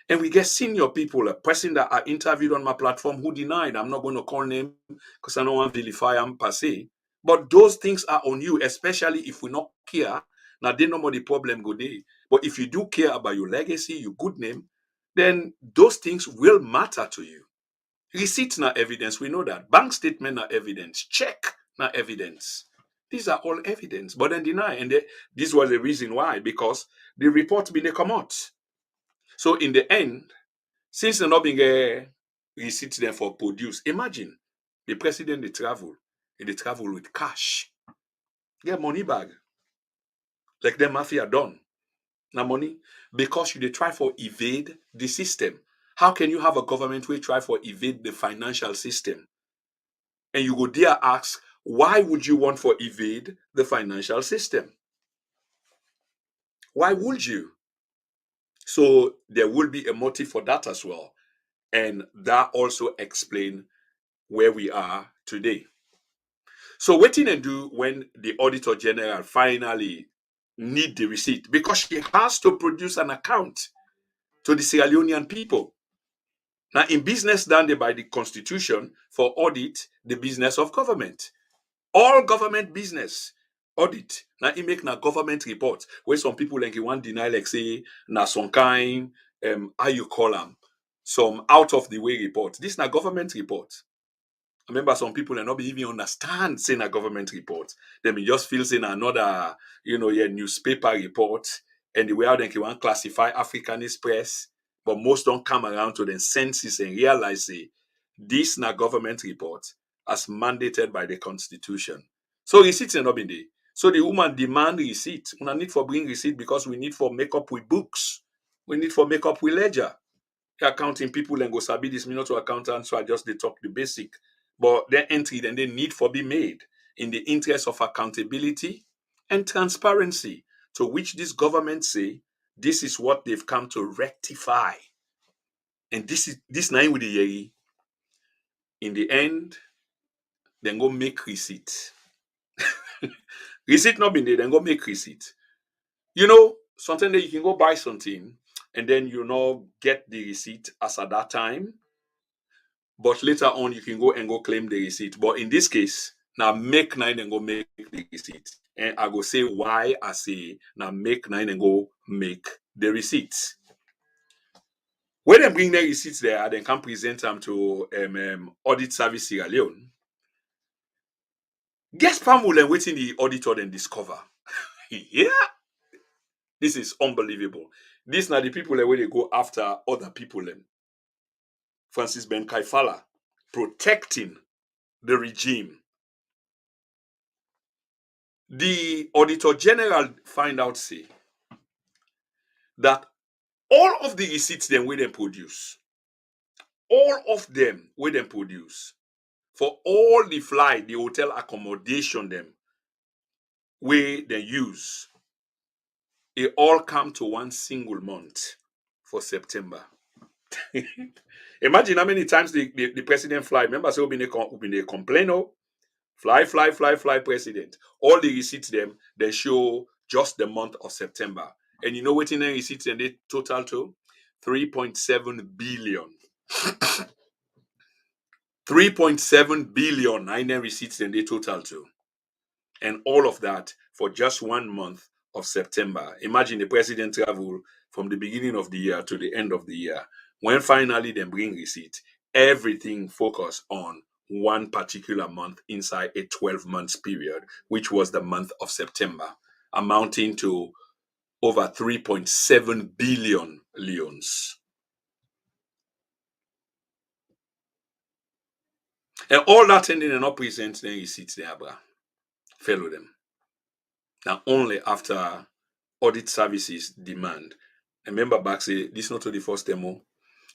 Speaker 1: And we get senior people, a person that I interviewed on my platform who denied. I'm not going to call name because I don't want to vilify them per se. But those things are on you, especially if we not care. Now they know more the problem go there. But if you do care about your legacy, your good name, then those things will matter to you. Receipt na evidence, we know that. Bank statement na evidence. Check na evidence. These are all evidence, but then deny. And this was the reason why, because the report been come out. So in the end, since they're not being a receipt then for produce, imagine the president they travel with cash. Get money bag. Like the mafia done. Now money. Because you they try for evade the system. How can you have a government where try for evade the financial system? And you go there ask, why would you want for evade the financial system? Why would you? So there will be a motive for that as well. And that also explain where we are today. So what did they do when the Auditor General finally need the receipt? Because she has to produce an account to the Sierra Leonean people. Now, in business done by the Constitution, for audit, the business of government. All government business, audit. Now, it make na government report. Where some people like you want deny, like say, na some kind, how you call them, some out of the way report. This na government report. I remember some people are not even understand saying a government report. They may just feel saying another, newspaper report, and the way how they can want classify Africanist press, but most don't come around to the senses and realize say this na government report as mandated by the Constitution. So receipts are not been there. So the woman demand receipt. We need for bring receipt because we need for make up with books. We need for make up with ledger. Accounting people and go sabi this, me not to accountant, so I just they talk the basic. But their entry then they need for be made in the interest of accountability and transparency, to which this government say this is what they've come to rectify. And this nine with the yeri. In the end, then go make receipt. Receipt not been there, then go make receipt. Something that you can go buy something and then get the receipt as at that time. But later on, you can go claim the receipt. But in this case, now make nine and go make the receipt. And I go say why I say now make nine and go make the receipts. When they bring the receipts there, they can present them to Audit Service Sierra Leone. Guess Pamul and waiting the auditor then discover. Yeah. This is unbelievable. These are the people where they go after other people. Francis Ben Kaifala protecting the regime. The Auditor General find out say that all of the receipts them where they produce, all of them where they produce, for all the flight, the hotel accommodation them, where they use, it all come to one single month for September. Imagine how many times the president fly. Remember, so when they complain, oh, fly, president. All the receipts them, they show just the month of September. And you know what in the receipts and they total to? 3.7 billion. 3.7 billion in the receipts and they total to. And all of that for just 1 month of September. Imagine the president travel from the beginning of the year to the end of the year. When finally they bring receipt, everything focus on one particular month inside a 12-month period, which was the month of September, amounting to over 3.7 billion leons. And all that ending and not present then receipts there, bruh. Follow them. Now only after audit services demand. And remember back say this is not the first demo.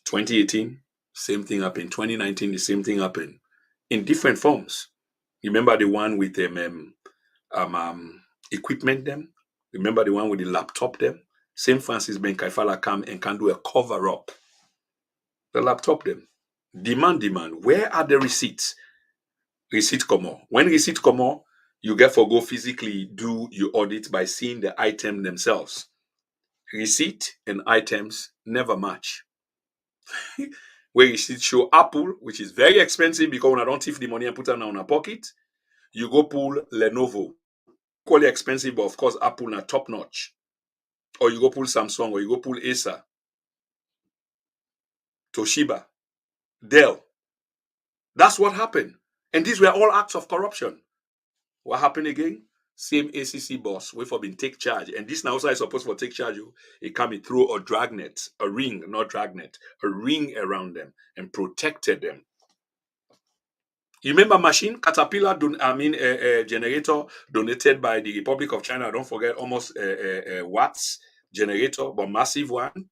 Speaker 1: 2018, same thing happened. 2019, the same thing happened. In different forms. Remember the one with equipment them? Remember the one with the laptop them? Same Francis Ben Kaifala come and can do a cover up. The laptop them. Demand. Where are the receipts? Receipt come on. When receipt come on, you get for go physically do your audit by seeing the item themselves. Receipt and items never match. Where receipt show Apple, which is very expensive because when I don't thief the money and put it in a pocket, you go pull Lenovo. Equally expensive, but of course Apple na top notch. Or you go pull Samsung, or you go pull Acer, Toshiba, Dell. That's what happened. And these were all acts of corruption. What happened again? Same ACC boss, wait for being take charge. And this now also is supposed to take charge. It can through a dragnet, a ring, not dragnet, a ring around them and protected them. You remember machine Caterpillar, generator donated by the Republic of China. Don't forget, almost watts generator, but massive one.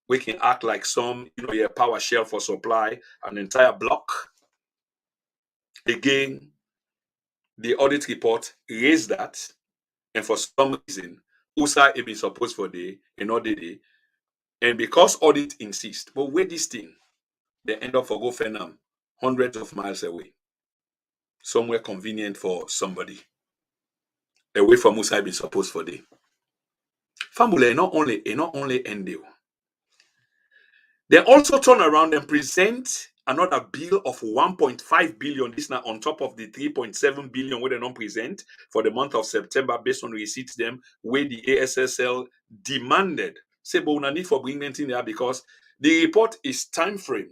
Speaker 1: We can act like some, your power shell for supply an entire block. Again, the audit report raised that, and for some reason, USA had been supposed for the audit day, and because audit insist, but where this thing, they end up for go Fenam, hundreds of miles away, somewhere convenient for somebody, away from USA had been supposed for the. Family not only end there. They also turn around and present another bill of 1.5 billion. This now on top of the 3.7 billion where they don't present for the month of September based on receipts them where the ASSL demanded. Say, but we need for bringing it in there because the report is time framed.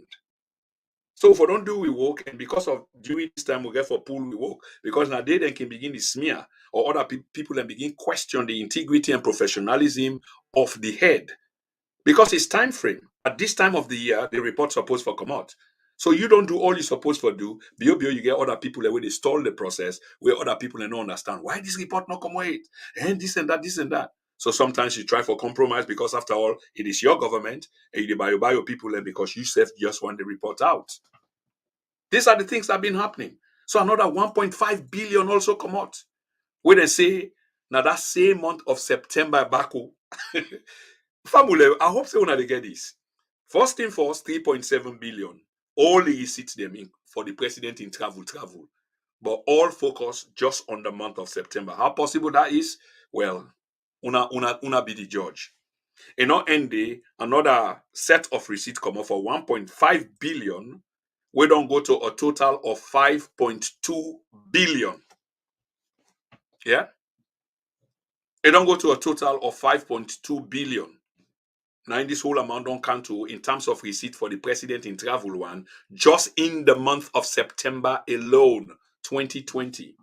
Speaker 1: So if we don't do we work, and because of during this time we get for pool we work, because now they then can begin to smear or other people and begin question the integrity and professionalism of the head. Because it's time frame. At this time of the year, the report supposed for come out. So you don't do all you're supposed for do. You get other people where they stall the process, where other people don't understand why this report not come wait, and this and that, this and that. So sometimes you try for compromise because after all, it is your government and you buy your people and because you just want the report out. These are the things that have been happening. So another 1.5 billion also come out. Where they say, now that same month of September, Baku. Family, I hope so when they get this. First thing first, 3.7 billion. All the receipts them in for the president in travel. But all focus just on the month of September. How possible that is? Well, una be the judge. And not end day, another set of receipts come up for 1.5 billion. We don't go to a total of 5.2 billion. Yeah? It don't go to a total of 5.2 billion. Now, in this whole amount don't count to in terms of receipt for the president in travel one, just in the month of September alone, 2020.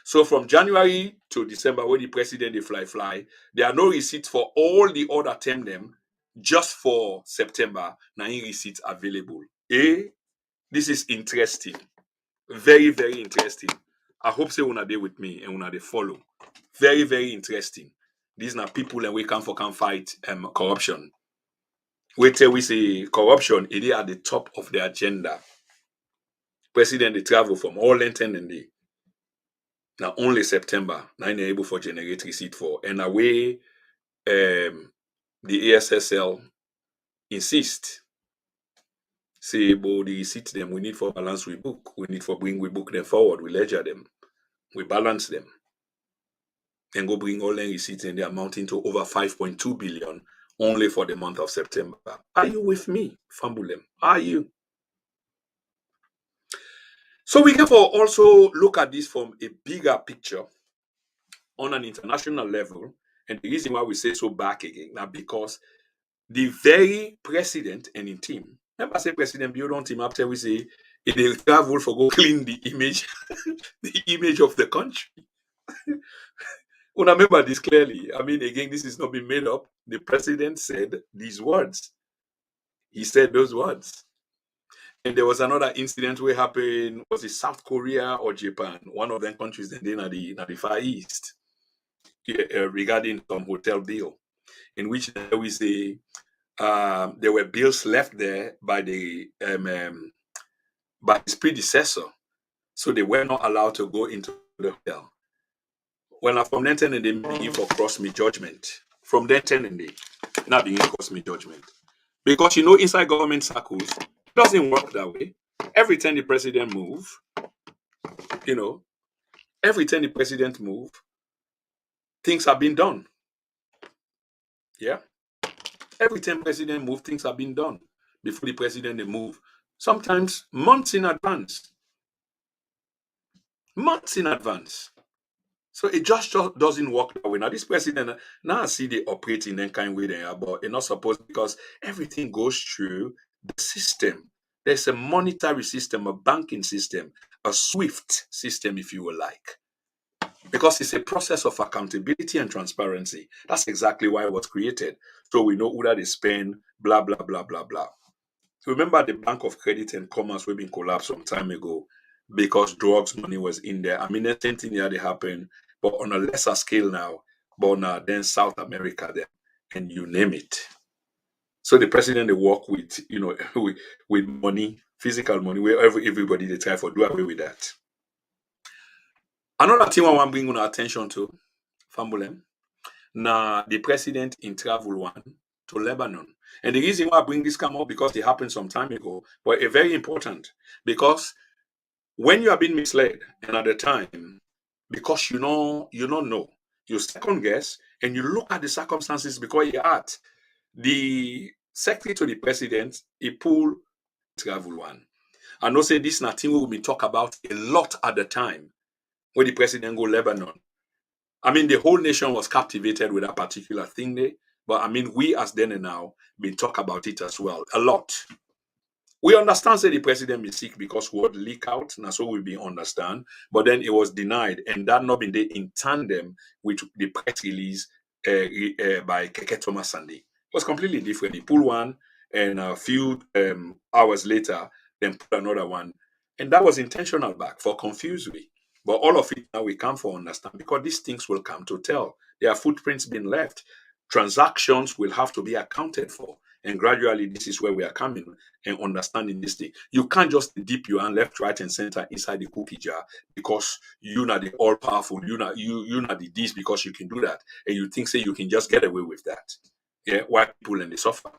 Speaker 1: So from January to December, when the president they fly, there are no receipts for all the other term them, just for September, now in receipts available. This is interesting. Very, very interesting. I hope so una there with me and una they follow. Very, very interesting. These are people and we can fight corruption. Wait till we say corruption, it is at the top of the agenda. President they travel from all length and day. Now only September, now able for generate receipt for. And away the ASSL insist. Say, but the receipt them, we need for balance we book. We need for we book them forward, we ledger them, we balance them. And go bring all the receipts and they're amounting to over 5.2 billion only for the month of September. Are you with me, Fambulem? Are you? So we can also look at this from a bigger picture on an international level. And the reason why we say so back again now because the very president and in team, remember say President build on team after we say they travel for go clean the image, the image of the country. Well, I remember this clearly. I mean, again, this is not being made up. The president said these words. He said those words. And there was another incident where happened, was it South Korea or Japan? One of them countries then in the Far East, regarding some hotel bill, in which there was there were bills left there by the by his predecessor. So they were not allowed to go into the hotel. Well, from then and they begin for cross me judgment. From then and they now begin cross me judgment. Because inside government circles, it doesn't work that way. Every time the president move, every time the president move, things have been done. Yeah. Every time president move, things have been done before the president they move. Sometimes months in advance. Months in advance. So it just doesn't work that way. Now, this president, now I see they operate in that kind of way they are, but it's not supposed because everything goes through the system. There's a monetary system, a banking system, a SWIFT system, if you will like, because it's a process of accountability and transparency. That's exactly why it was created. So we know who that is spend, blah, blah, blah, blah, blah. Remember the Bank of Credit and Commerce we've been collapsed some time ago because drugs money was in there. I mean, the same thing here they happen, but on a lesser scale now, but now then South America there, and you name it. So the president they work with, with money, physical money, where everybody they try for do away with that. Another thing I want to bring on attention to, Fambulem, now the president in travel one to Lebanon. And the reason why I bring this come up because it happened some time ago, but it's very important because when you are being misled and at the time, because you don't know, you second guess and you look at the circumstances because you're at the secretary to the president, he pulled travel one. I know say this nothing we will be talk about a lot at the time when the president go Lebanon. I mean, the whole nation was captivated with that particular thing there. But I mean, we as then and now been talk about it as well a lot. We understand that the president be sick because word leak out, and so we be understand. But then it was denied, and that not been there in tandem with the press release by Keke Thomas Sunday. It was completely different. He pulled one, and a few hours later, then put another one, and that was intentional back for confuse we. But all of it now we come for understand because these things will come to tell. There are footprints being left. Transactions will have to be accounted for. And gradually, this is where we are coming and understanding this thing. You can't just dip your hand left, right, and center inside the cookie jar because you're not the all-powerful. You're not the this because you can do that. And you think say you can just get away with that. Yeah, white people and they suffer.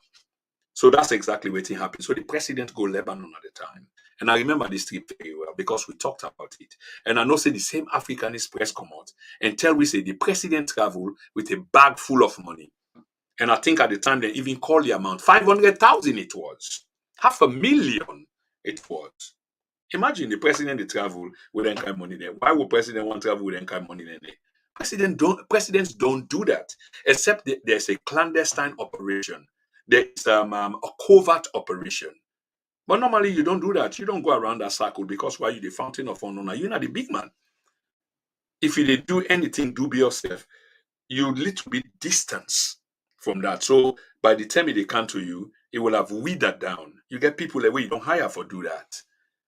Speaker 1: So that's exactly what happened. So the president go Lebanon at the time. And I remember this trip very well because we talked about it. And I know say the same Africanist press come out and tell we say the president travel with a bag full of money. And I think at the time they even called the amount 500,000 it was. 500,000 it was. Imagine the president they travel with that kind of money there. Why would president want to travel with that kind of money there? Presidents don't do that. Except there's a clandestine operation. There's a covert operation. But normally you don't do that. You don't go around that circle because why you the fountain of honor? You're not the big man. If you did do anything, do be yourself. You little bit distance from that. So by the time they come to you, it will have withered down. You get people away you don't hire for do that.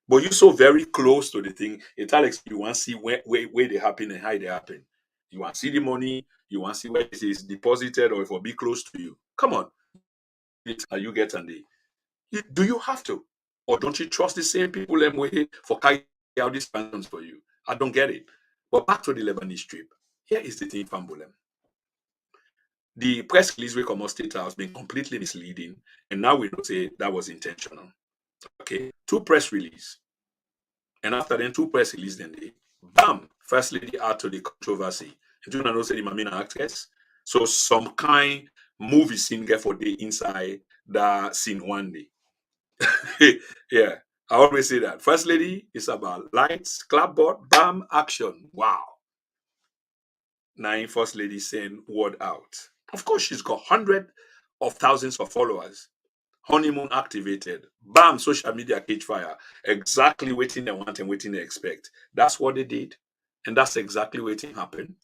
Speaker 1: But you're so very close to the thing. It Alex, you want to see where they happen and how they happen. You want to see the money. You want to see where it is deposited or if it will be close to you. Come on. You get on the. Do you have to? Or don't you trust the same people them way for carrying out these plans for you? I don't get it. But back to the Lebanese trip. Here is the thing, Fambulem. The press release we come State House been completely misleading, and now we know say that was intentional. Okay, 2 press release, and after then 2 press release, then they bam, first lady add to the controversy. And you know say the Mamina actress, so some kind movie scene get for the inside that scene one day. Yeah, I always say that. First lady is about lights, clapboard, bam, action. Wow. Now, first lady saying word out. Of course, she's got hundreds of thousands of followers. Honeymoon activated. Bam, social media cage fire. Exactly waiting they want and waiting they expect. That's what they did. And that's exactly what happened.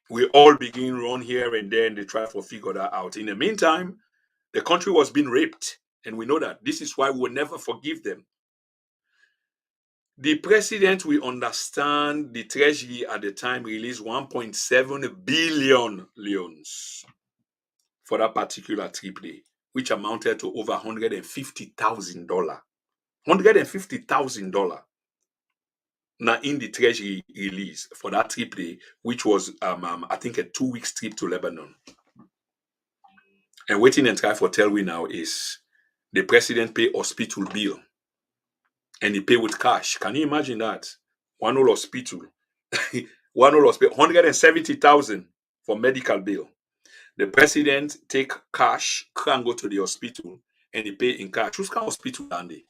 Speaker 1: We all begin run here and there and they try to figure that out. In the meantime, the country was being raped. And we know that. This is why we will never forgive them. The president, we understand the treasury at the time released 1.7 billion leons for that particular trip day, which amounted to over $150,000. $150,000 now in the treasury release for that trip day, which was I think a 2-week trip to Lebanon. And waiting and try for tell we now is the president pay hospital bill. And he pay with cash. Can you imagine that? One whole hospital. One whole hospital. 170,000 for medical bill. The president take cash, can go to the hospital, and he pay in cash. Which kind of hospital land they?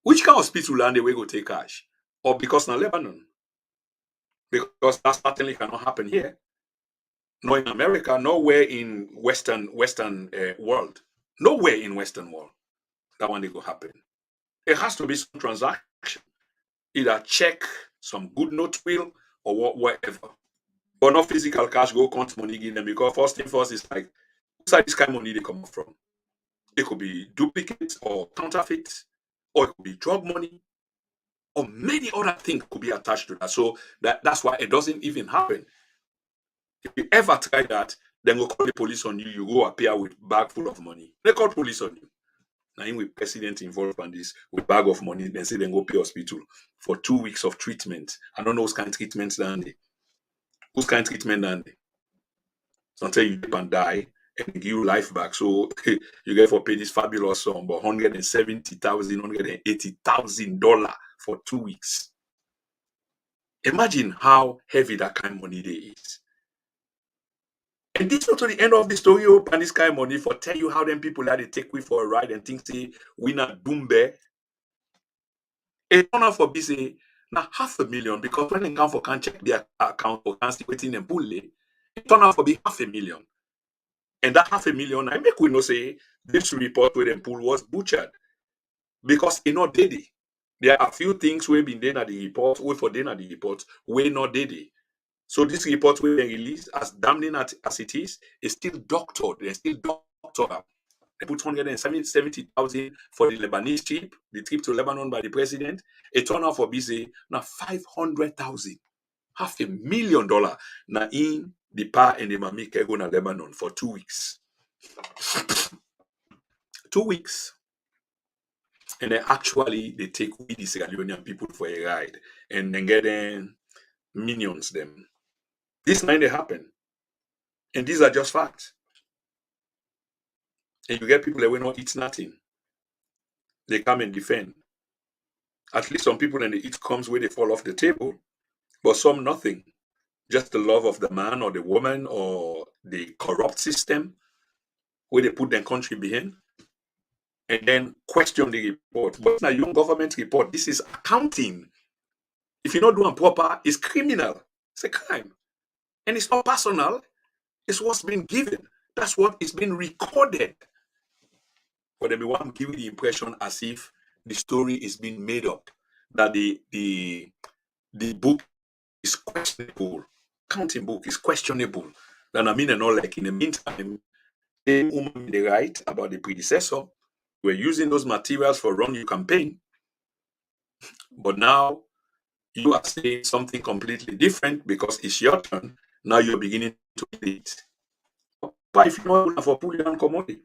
Speaker 1: Which kind of hospital land they we go take cash? Or because now Lebanon? Because that certainly cannot happen here. No in America, nowhere in Western world. Nowhere in Western world. that one they go happen. It has to be some transaction, either check, some good note will, or whatever. But not physical cash go count money give them, because first thing first is like, where's this kind of money they come from? It could be duplicate or counterfeit, or it could be drug money, or many other things could be attached to that. So that's why it doesn't even happen. If you ever try that, then go call the police on you. You go appear with bag full of money. They call police on you. Now, in with president involved on this with bag of money, then say then go pay hospital for 2 weeks of treatment. I don't know whose kind of treatment than they. Whose kind of treatment than they. Until you dip and die and give you life back. So you get for pay this fabulous sum, but $170,000, $180,000 for 2 weeks. Imagine how heavy that kind of money there is. And this is not to the end of the story, and this kind of money for tell you how them people that they take with for a ride and think say we not doombe. It turn out for be say now $500,000, because when they come for can check their account or can see waiting and pull it turn out for be $500,000. And that $500,000, I make we know say this report where them pull was butchered. Because it not did it. There are a few things we been done at the report, we for done at the report, we not did it. So this report will be released, as damning as it is still doctored. They still doctored. They put 170,000 for the Lebanese trip, the trip to Lebanon by the president. It turned out for busy now 500,000, $500,000 now in the pa and the mami go to Lebanon for 2 weeks. 2 weeks. And then actually they take with the Sierra Leonean people for a ride and then get them minions them. This might happen. And these are just facts. And you get people that will not eat nothing. They come and defend. At least some people and the eat comes where they fall off the table, but some nothing. Just the love of the man or the woman or the corrupt system where they put their country behind and then question the report. But it's not a young government report. This is accounting. If you not do it proper, it's criminal. It's a crime. And it's not personal. It's what's been given. That's what is being recorded. But then we want to give you the impression as if the story is being made up, that the book is questionable, counting book is questionable. Then I mean, and all like in the meantime, the woman they write about the predecessor, we're using those materials for run your campaign, but now you are saying something completely different because it's your turn. Now you're beginning to eat. But if you want for pull down commodity,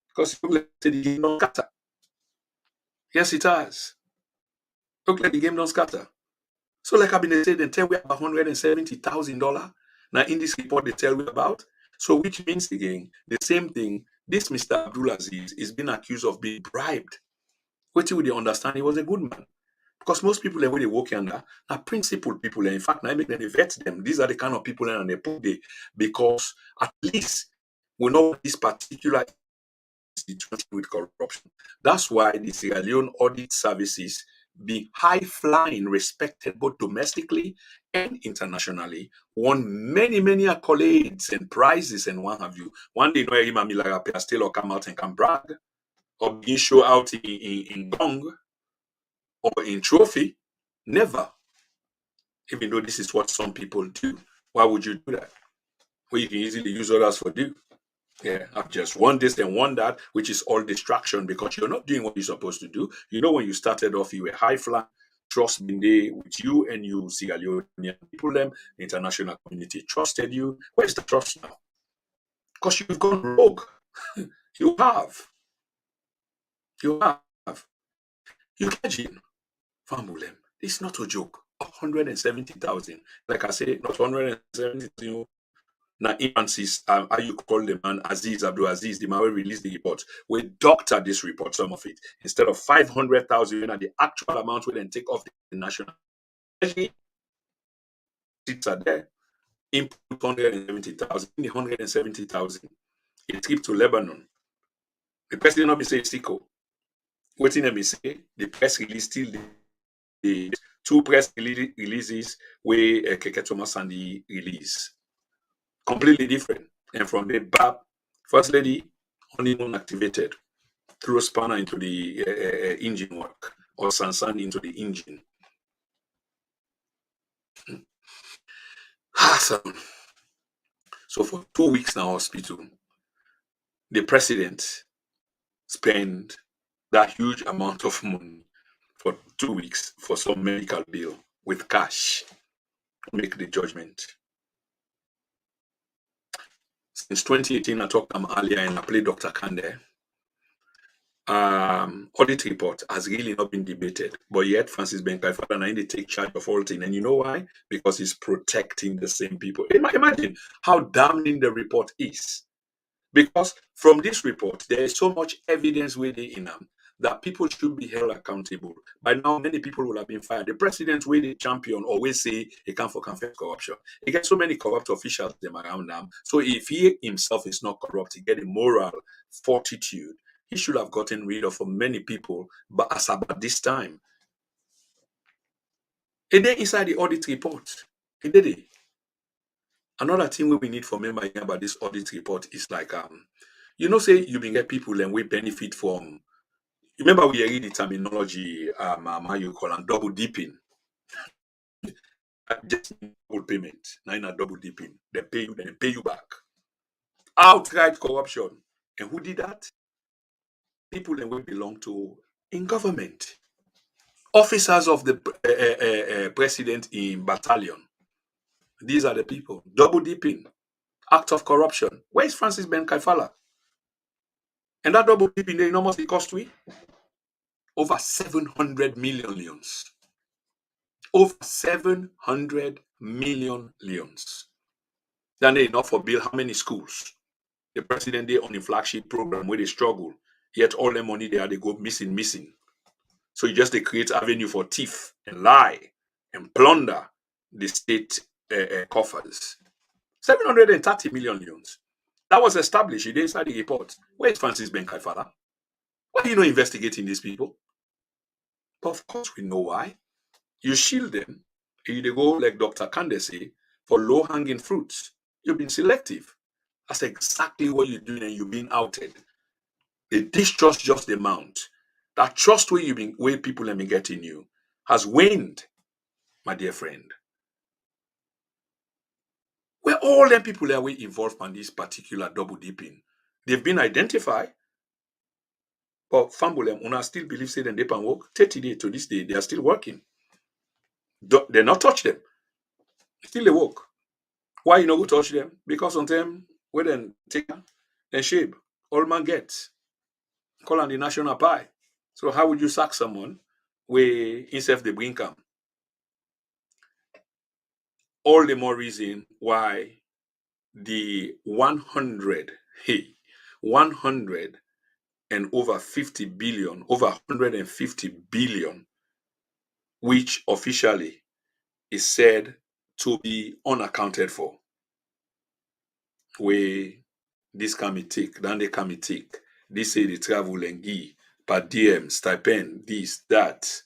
Speaker 1: because you let the game don't scatter. Yes, it has. Look like the game don't scatter. So, like I've been saying, they tell we about $170,000. Now, in this report, they tell we about. So, which means again, the same thing. This Mr. Abdulaziz is being accused of being bribed. What you would understand, he was a good man. Because most people when they work under are principled people. In fact, now I make them vet them. These are the kind of people and they put there because at least we know this particular situation with corruption. That's why the Sierra Leone audit services be high-flying, respected both domestically and internationally, won many accolades and prizes and what have you. One day, no, him and Lara Taylor-Pearce still come out and can brag or being show out in gong or in trophy. Never. Even though this is what some people do. Why would you do that? Well, you can easily use others for do. Yeah, I've just won this and won that, which is all distraction because you're not doing what you're supposed to do. You know, when you started off, you were high fly. Trust me, they with you and you, Sierra Leonean people, them, the international community trusted you. Where's the trust now? Because you've gone rogue. You have. You have. You imagine, Famulem, it's not a joke. 170,000. Like I say, not 170,000. Now, infancies, how you call the man Aziz Abdul Aziz, the man who released the report. We doctored this report, some of it. Instead of 500,000, and the actual amount we then take off the national. Seats are there. Input 170,000. In the 170,000, a trip to Lebanon. The president not be say Siko. Waiting let me say, the press release still the two press releases where Keke Thomas and the release. Completely different. And from the BAP, First Lady, honeymoon activated. throw spanner into the engine work or sand into the engine. So for 2 weeks now, hospital, the president spent that huge amount of money for 2 weeks for some medical bill with cash to make the judgment. Since 2018, I talked earlier and I played Dr. Kande. Audit report has really not been debated, but yet Francis Benkaifather now they take charge of all things. And you know why? Because he's protecting the same people. Imagine how damning the report is. Because from this report, there is so much evidence within them that people should be held accountable. By now, many people will have been fired. The president will the champion always say he can't confess corruption. He gets so many corrupt officials them around them. So if he himself is not corrupt, he get a moral fortitude. He should have gotten rid of many people, but as about this time. And then inside the audit report, he did it. Another thing we need for member about this audit report is like, say you been get people and we benefit from. Remember we read the terminology, how you call them double dipping. Just double payment, not double dipping. They pay you, then they pay you back. Outright corruption. And who did that? People that we belong to in government. Officers of the president in battalion. These are the people. Double dipping. Act of corruption. Where is Francis Benkaifather? And that double dipping, they enormously cost we over 700 million leons. Over 700 million leons. Then they enough for build how many schools? The president they on the flagship program where they struggle. Yet all the money they go missing. So you just they create avenue for thief and lie and plunder the state coffers. 730 million leons. That was established inside the report. Where is Francis Benkaifather? Why are you not investigating these people? But of course we know why. You shield them, and you go, like Dr. Kande say, for low-hanging fruits. You've been selective. That's exactly what you're doing, and you've been outed. They distrust just the amount. That trust where people have been getting you has waned, my dear friend. Where all them people are involved in this particular double dipping, they've been identified. But Fambulem, Una still believes they dip and work 30 days to this day, they are still working. They not touch them. Still they work. Why you not go touch them? Because on them, when they take and shape, all man gets. Call on the national pie. So how would you sack someone where instead they bring come? All the more reason why the 100 and over 50 billion, over 150 billion, which officially is said to be unaccounted for. Where this can be take, then they can be take. This say they travel and give, per diem, stipend, this, that.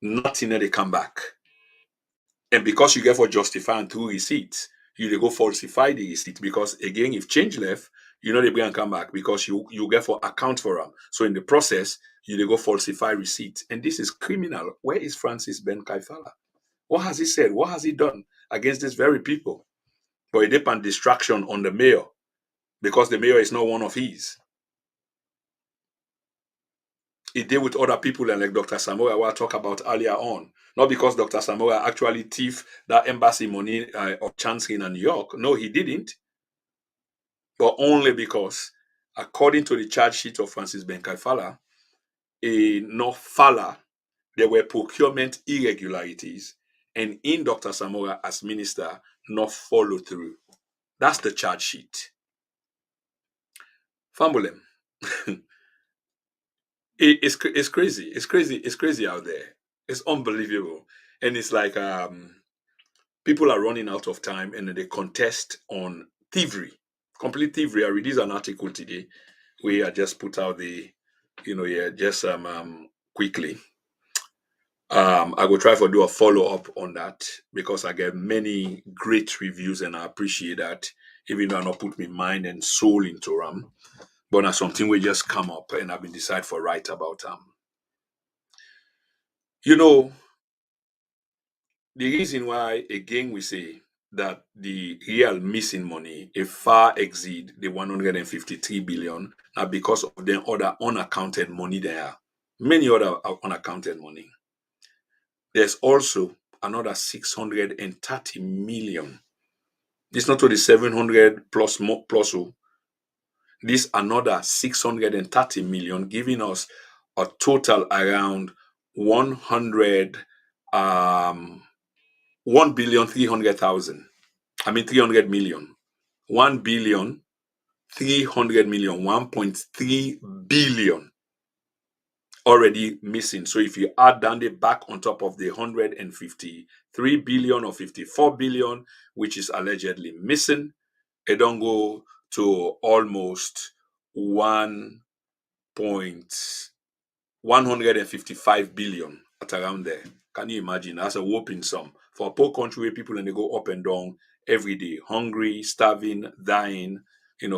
Speaker 1: Nothing that they come back. And because you get for justifying through receipts, you they go falsify the receipt because again, if change left, you know they bring and come back because you get for account for them. So in the process, you they go falsify receipts. And this is criminal. Where is Francis Benkaifather? What has he said? What has he done against these very people? But it depends distraction on the mayor because the mayor is not one of his. He did with other people and like Dr. Samora I talked about earlier on. Not because Dr. Samora actually thief that embassy money of Chancery in New York. No, he didn't. But only because, according to the charge sheet of Francis Benkaifather, there were procurement irregularities, and in Dr. Samora as minister, not follow through. That's the charge sheet. Fambulem. It's crazy. It's crazy. It's crazy out there. It's unbelievable. And it's like people are running out of time and they contest on thievery. Complete thievery. I released an article today where I just put out the, quickly. I will try to do a follow-up on that because I get many great reviews and I appreciate that, even though I not put my mind and soul into them. but now something will just come up and I've been decided for write about you know, the reason why again we say that the real missing money it far exceed the 153 billion now because of the other unaccounted money there. Many other unaccounted money. There's also another 630 million. This not to the 700 plus more plus. This another 630 million, giving us a total around 100 1,300,000. I mean 300 million. 1,300,000,000, 1.3 billion already missing. So if you add down the back on top of the 153 billion or 54 billion, which is allegedly missing, it don't go to almost 1.155 billion at around there. Can you imagine? That's a whopping sum for a poor country where people and they go up and down every day, hungry, starving, dying,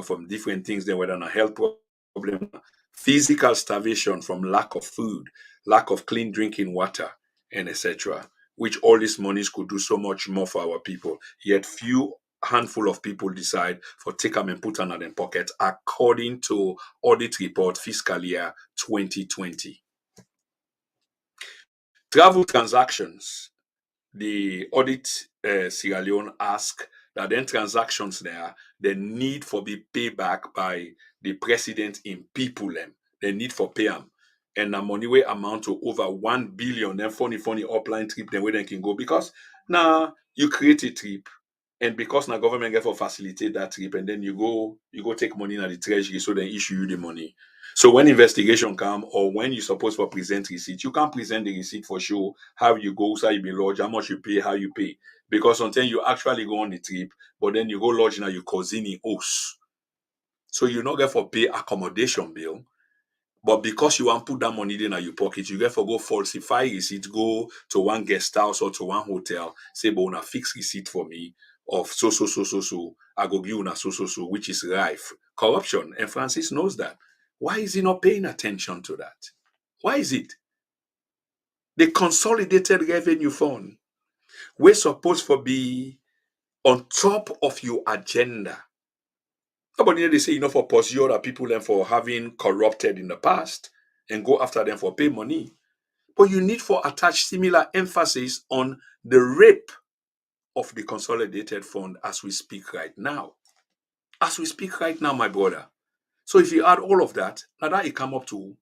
Speaker 1: from different things. Then whether a health problem, physical starvation from lack of food, lack of clean drinking water, and etc. Which all these monies could do so much more for our people. Yet few handful of people decide for take them and put them in their pocket, according to audit report fiscal year 2020. Travel transactions. The audit Sierra Leone ask that then transactions there, the need for be paid back by the president in people them. The need for pay them. And the money will amount to over 1 billion. Then funny upline trip, then where they can go. Because now you create a trip, and because now government get for facilitate that trip, and then you go take money in the treasury, so they issue you the money. So when investigation come or when you supposed for present receipt, you can't present the receipt for sure how you go, how you be lodged, how much you pay, how you pay. Because sometimes you actually go on the trip, but then you go lodge now your cousin in house. So you not get for pay accommodation bill. But because you want put that money in your pocket, you get for go falsify receipt, go to one guest house or to one hotel, say, but una fix receipt for me of so. I go give una so, which is rife. Corruption. And Francis knows that. Why is he not paying attention to that? Why is it? The consolidated revenue fund, we're supposed to be on top of your agenda. Nobody they say for pursue other people and for having corrupted in the past and go after them for pay money. But you need for attach similar emphasis on the rape of the consolidated fund as we speak right now. As we speak right now, my brother. So if you add all of that, now that it come up so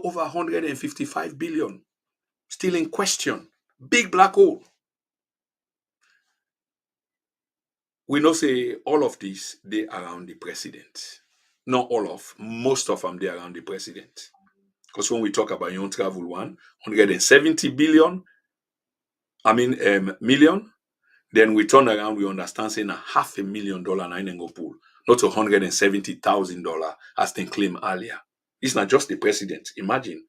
Speaker 1: over 155 billion still in question. Big black hole. We know say all of this, they around the president. Not all of, most of them, they around the president. Because when we talk about your own travel 170 billion, million, then we turn around, we understand saying $500,000 na go pool, not $170,000 as they claim earlier. It's not just the president. Imagine.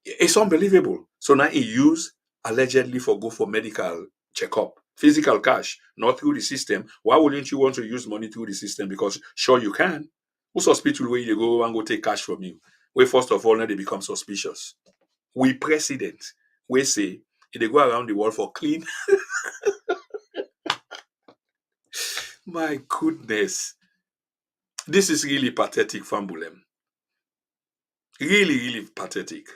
Speaker 1: It's unbelievable. So now he use allegedly go for medical checkup, physical cash, not through the system. Why wouldn't you want to use money through the system? Because sure you can. Who's hospital where you go and go take cash from you? Where first of all, now they become suspicious. We president, we say, if they go around the world for clean. My goodness. This is really pathetic, Fambulem. Really, really pathetic.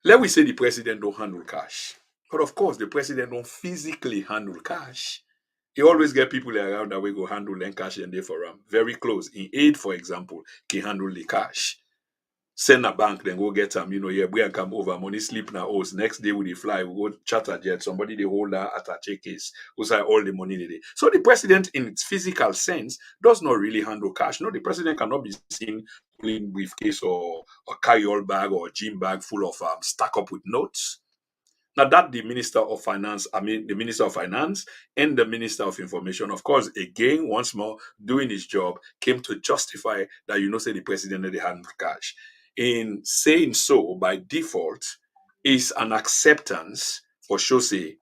Speaker 1: Let we say the president don't handle cash. But of course, the president don't physically handle cash. He always get people around that way go handle and cash and they for him. Very close. In aid, for example, can handle the cash. Send a bank, then go get them. We and come over. Money sleep now. Oh, next day we fly, we go charter jet. Somebody they hold that at a check case. Who say all the money they. So the president, in its physical sense, does not really handle cash. No, the president cannot be seen pulling briefcase or a carry-all bag or a gym bag full of stack up with notes. Now that the Minister of Finance and the Minister of Information, of course, again, once more, doing his job, came to justify that say the president they handle cash. In saying so, by default, is an acceptance for sure say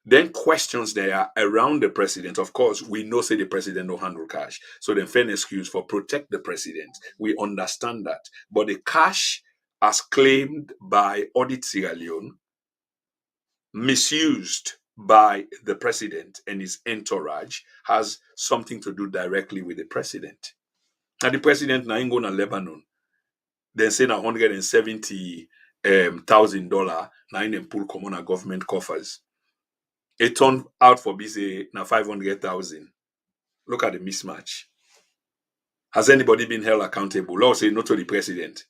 Speaker 1: Then questions there are around the president. Of course, we know say the president no handle cash. So then fair excuse for protect the president. We understand that. But the cash as claimed by Audit Sierra Leone, misused by the president and his entourage, has something to do directly with the president. Now the president now ain't going to Lebanon. Then say na $170,000 now in them pull common government coffers. It turned out for be say na 500,000. Look at the mismatch. Has anybody been held accountable? Law say not to the president.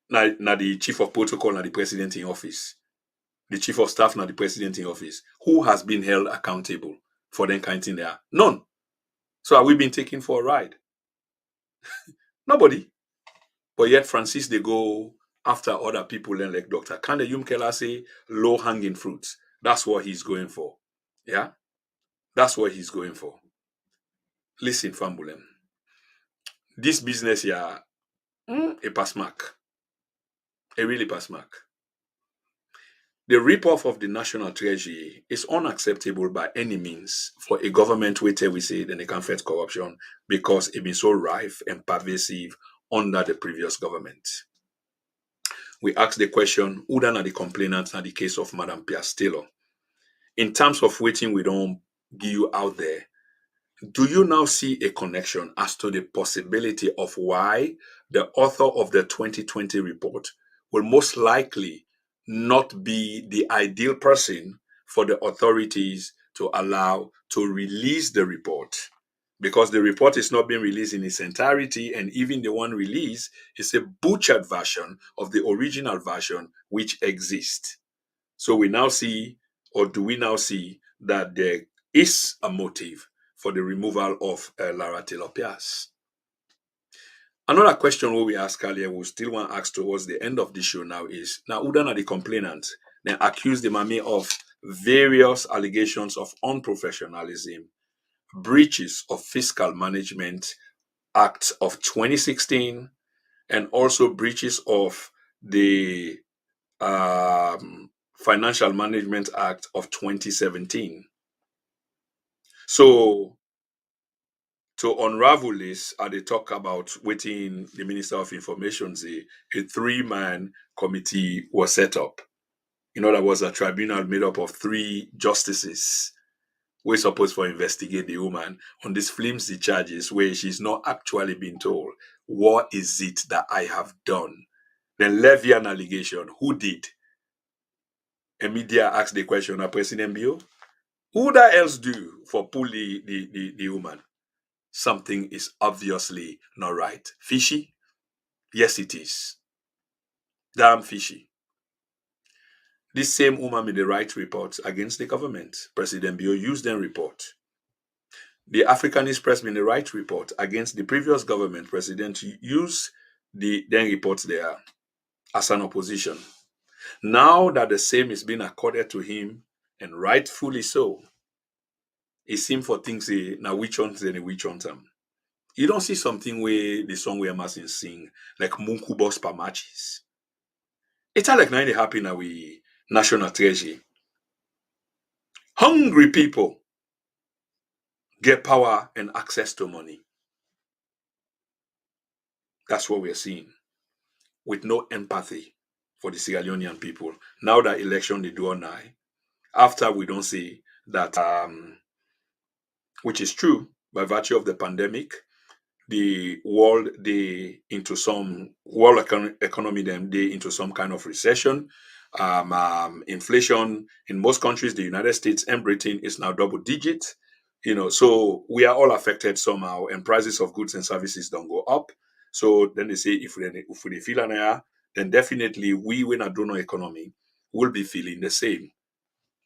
Speaker 1: Now the chief of protocol, now the president in office. The chief of staff, now the president in office. Who has been held accountable for them kind of thing there? None. So are we being taken for a ride? Nobody. But yet Francis they go after other people and like Dr. Kande Yumkela say low hanging fruits. That's what he's going for. Yeah? That's what he's going for. Listen, Fambulem. This business here, a pass mark. A really pass mark. The rip-off of the national treasury is unacceptable by any means for a government where we say then they can fight corruption because it been so rife and pervasive under the previous government. We ask the question, who then are the complainants in the case of Madam Pearce Taylor? In terms of waiting we don't give you out there, do you now see a connection as to the possibility of why the author of the 2020 report will most likely not be the ideal person for the authorities to allow to release the report? Because the report is not being released in its entirety, and even the one released is a butchered version of the original version which exists. So we now see, or do we now see, that there is a motive for the removal of Lara Taylor-Pearce? Another question we asked earlier, we still want to ask towards the end of the show now is, now who are the complainants? They accuse the Mami of various allegations of unprofessionalism, breaches of Fiscal Management Act of 2016, and also breaches of the Financial Management Act of 2017. So to unravel this, they talk about waiting the Minister of Information say a 3-man committee was set up. In other words, a tribunal made up of 3 justices. We're supposed to investigate the woman on these flimsy charges where she's not actually been told, what is it that I have done? Then levy an allegation. Who did? And media asked the question of President Bio. Who that else do for pull the woman? Something is obviously not right. Fishy? Yes, it is. Damn fishy. This same woman made the right reports against the government. President Bio used them report. The Africanist press made the right report against the previous government. President used the then reports there as an opposition. Now that the same is being accorded to him, and rightfully so, it seems for things now which ones and which ones you don't see something where the song where Masin sing like Munku Boss per matches. It's like now they happen now we national treasury. Hungry people get power and access to money. That's what we're seeing. With no empathy for the Sierra Leonean people. Now that election they do or nigh, after we don't see that which is true by virtue of the pandemic, the world economy them they into some kind of recession. Inflation in most countries, the United States and Britain, is now double digit. So we are all affected somehow, and prices of goods and services don't go up. So then they say if we feel an then definitely we when a donor economy will be feeling the same.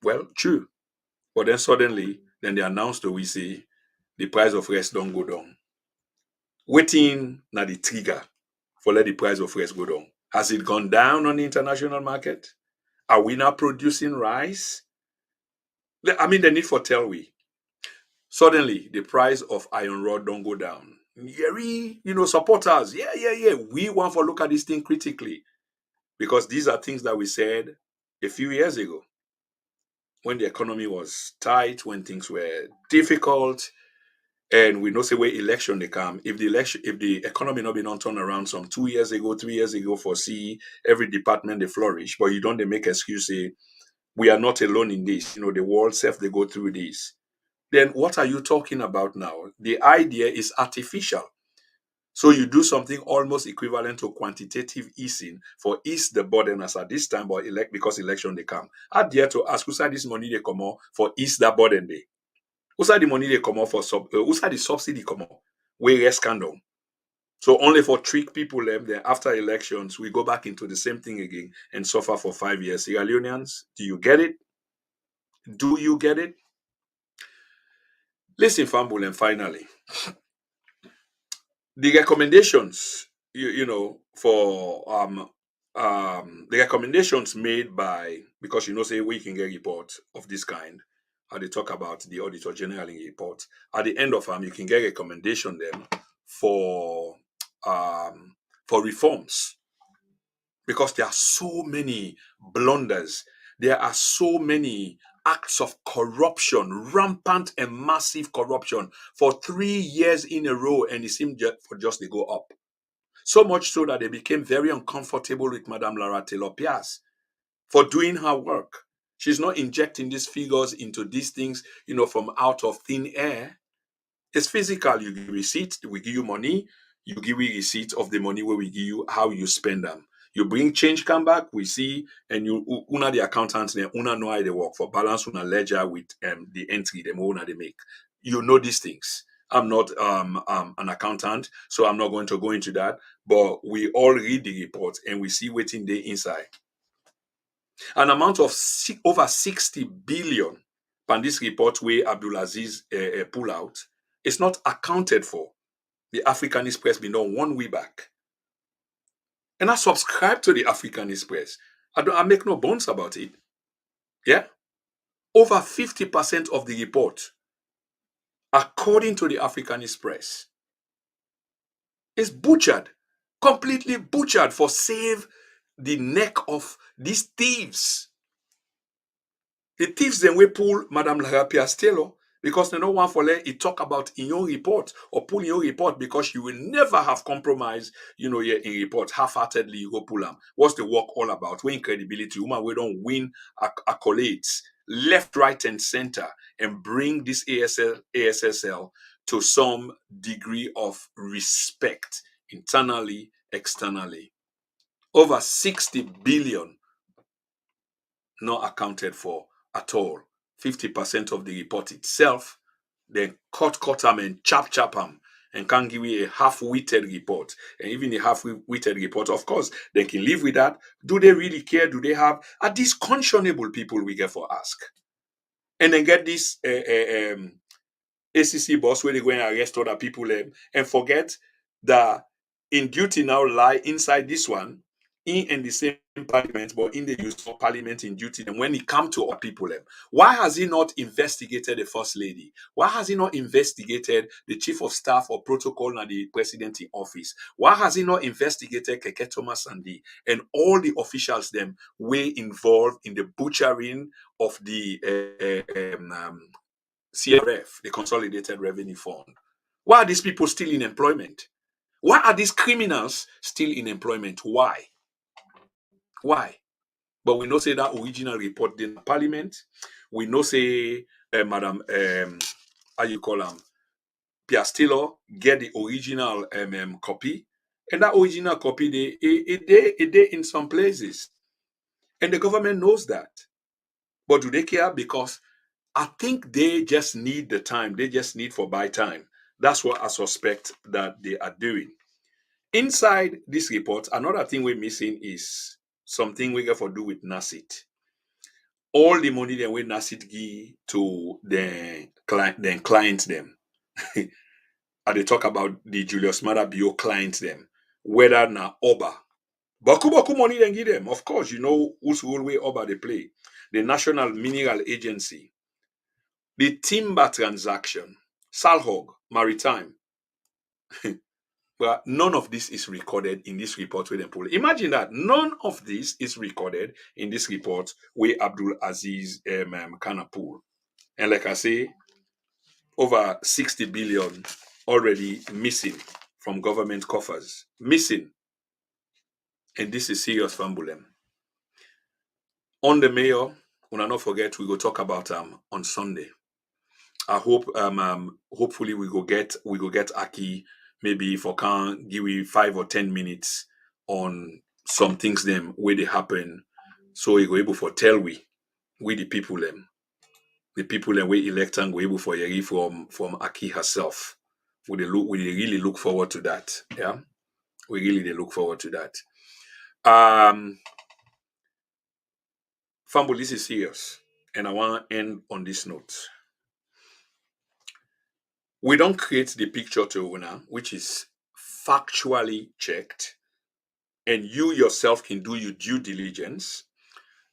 Speaker 1: Well, true. But then suddenly, then they announce that we say the price of rice don't go down. Waiting na the trigger for let the price of rice go down. Has it gone down on the international market? Are we now producing rice? I mean, the need for tell we. Suddenly, the price of iron rod don't go down. Supporters. Yeah. We want to look at this thing critically because these are things that we said a few years ago. when the economy was tight, when things were difficult, and we know say where election they come. If the economy not been on turn around some 2 years ago, 3 years ago, for see every department they flourish, but you don't they make excuse say we are not alone in this. The world self they go through this. Then what are you talking about now? The idea is artificial. So you do something almost equivalent to quantitative easing for ease the burden as at this time, but because election they come. I dare to ask who's this money they come out for ease that burden day? Who's the money they come out for who's the subsidy come out? We rest scandal. So only for trick people them, then after elections, we go back into the same thing again and suffer for 5 years. Sierra Leoneans, do you get it? Do you get it? Listen, Fambul, and finally, the recommendations, for the recommendations made by, because say we can get report of this kind, how they talk about the Auditor General in report. At the end of them, you can get recommendation them for reforms, because there are so many blunders, there are so many acts of corruption, rampant and massive corruption for 3 years in a row, and it seemed for just to go up. So much so that they became very uncomfortable with Madame Lara Taylor-Pearce for doing her work. She's not injecting these figures into these things, from out of thin air. It's physical. You give receipt, we give you money, you give me receipt of the money where we give you, how you spend them. You bring change, come back, we see, and una the accountants, una know how they work for balance una ledger with the entry, the owner they make. You know these things. I'm not an accountant, so I'm not going to go into that. But we all read the report and we see waiting there inside. An amount of over 60 billion from this report where Abdulaziz pull out is not accounted for. The Africanist Press been done 1 week back. And I subscribe to the Africanist Press. I make no bones about it. Yeah? Over 50% of the report, according to the Africanist Press, is butchered, completely butchered for save the neck of these thieves. The thieves then will pull Madame Lara Taylor because they don't want for let it talk about in your report or pull in your report, because you will never have compromised, in report half-heartedly you go pull them. What's the work all about? When credibility, woman, we don't win accolades left, right, and center and bring this ASSL to some degree of respect internally, externally. Over 60 billion not accounted for at all. 50% of the report itself, then cut them and chop them, and can give you a half-witted report. And even a half-witted report, of course, they can live with that. Do they really care? Do they have? Are these conscionable people we get for ask? And then get this ACC boss where they go and arrest other people and forget that in duty now lie inside this one, in the same parliament, but in the use of parliament in duty. And when it come to our people, why has he not investigated the first lady? Why has he not investigated the chief of staff or protocol and the president in office? Why has he not investigated Keke Thomas Sandi and all the officials them were involved in the butchering of the CRF, the Consolidated Revenue Fund? Why are these people still in employment? Why are these criminals still in employment? Why? Why? But we know say that original report in Parliament. We know say Madam how you call Piastillo get the original copy, and that original copy they in some places, and the government knows that. But do they care? Because I think they just need the time. They just need for buy time. That's what I suspect that they are doing. Inside this report, another thing we're missing is something we got to do with NACIT. All the money that we NACIT give to the clients them. And they talk about the Julius Maada Bio clients them. Whether na Oba. Baku money then give them. Of course, you know whose role way Oba they play. The National Mineral Agency. The timber transaction. Salhog, Maritime. Well, none of this is recorded in this report with Empole. Imagine that none of this is recorded in this report with Abdul Aziz Kanapur. And like I say, over 60 billion already missing from government coffers. Missing. And this is serious fambulem. On the mayor, we'll not forget we go talk about on Sunday. I hope hopefully we go get Aki, maybe if I can give we 5 or 10 minutes on some things them where they happen, so we go able for tell we the people them we elect and go able for hear from Aki herself. We really look forward to that. Yeah, we really they look forward to that. Fambo, this is serious, and I want to end on this note. We don't create the picture to owner, which is factually checked, and you yourself can do your due diligence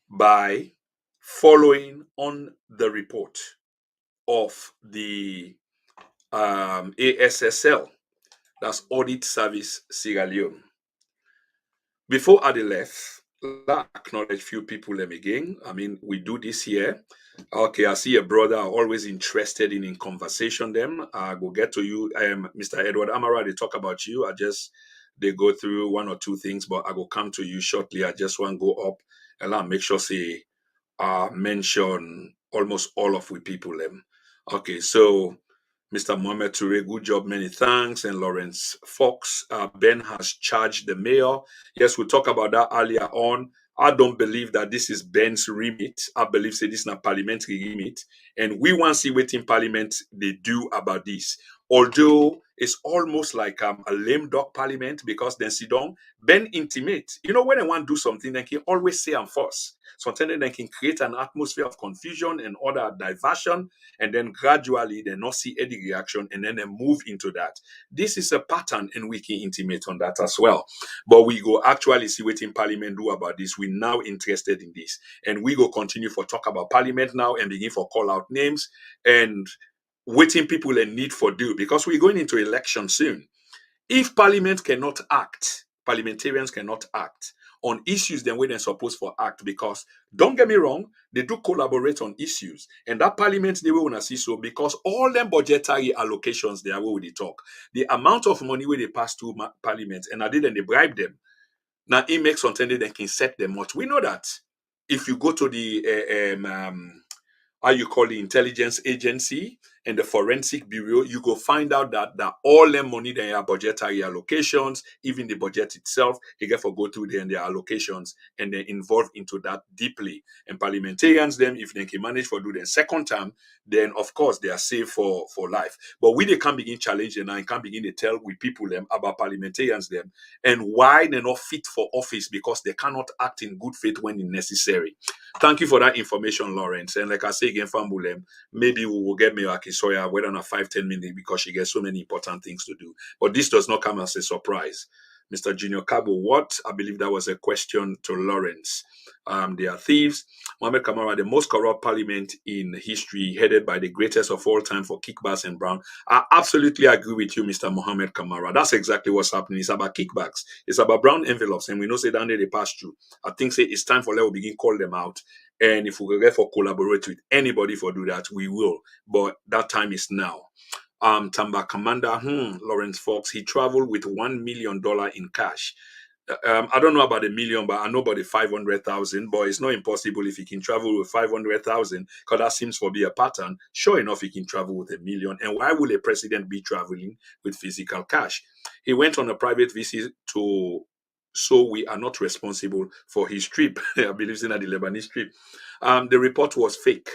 Speaker 1: by following on the report of the ASSL, that's Audit Service Sierra Leone. Before I left, I acknowledge few people them again. I mean, we do this here. Okay, I see a brother always interested in conversation them. I will get to you. Mr. Edward Amara, they talk about you. They go through one or two things, but I will come to you shortly. I just want to go up and I'll make sure say mention almost all of we people them. Okay, so Mr. Mohamed Toure, good job, many thanks. And Lawrence Fox, Ben has charged the mayor. Yes, we talked about that earlier on. I don't believe that this is Ben's remit. I believe say this is not parliamentary remit. And we want to see what in parliament they do about this. Although it's almost like a lame duck parliament because then sit down, Ben intimate. You know, when they want to do something, they can always say and force. Sometimes they can create an atmosphere of confusion and other diversion, and then gradually they not see any reaction, and then they move into that. This is a pattern, and we can intimate on that as well. But we go actually see what in parliament do about this. We're now interested in this, and we go continue for talk about parliament now and begin for call out names and waiting people in need for do, because we're going into election soon. If parliament cannot act, parliamentarians cannot act on issues then when they're supposed for act, because don't get me wrong, they do collaborate on issues, and that parliament they will want to see so, because all them budgetary allocations they are where they talk, the amount of money where they pass through parliament, and I didn't they bribe them. Now it makes something they can set them much. We know that if you go to the how you call the intelligence agency and the forensic bureau, you go find out that all them money they are budgetary allocations, even the budget itself, they get for go through there and their allocations, and they involved into that deeply. And parliamentarians, them, if they can manage for do their second term, then of course they are safe for life. But we they can't begin challenging and can't begin to tell with people them about parliamentarians them and why they're not fit for office, because they cannot act in good faith when necessary. Thank you for that information, Lawrence. And like I say again, Fambulem, maybe we will get Mayor Akisoya whether not 5-10 minutes, because she gets so many important things to do. But this does not come as a surprise. Mr. Junior Cabo, what? I believe that was a question to Lawrence. They are thieves. Mohamed Kamara, the most corrupt parliament in history, headed by the greatest of all time for kickbacks and brown. I absolutely agree with you, Mr. Mohamed Kamara. That's exactly what's happening. It's about kickbacks. It's about brown envelopes, and we know say down there they pass through. I think say it's time for let we begin call them out. And if we therefore collaborate with anybody for do that, we will. But that time is now. Tamba Commander, Lawrence Fox, he traveled with $1 million in cash. I don't know about a million, but I know about the 500,000. But it's not impossible if he can travel with 500,000, because that seems to be a pattern. Sure enough, he can travel with $1 million. And why will a president be traveling with physical cash? He went on a private visit to, so we are not responsible for his trip. I believe it's in the Lebanese trip. The report was fake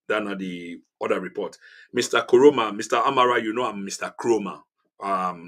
Speaker 1: than the other report. Mr. Koroma, Mr. Amara, you know I'm Mr. Kroma.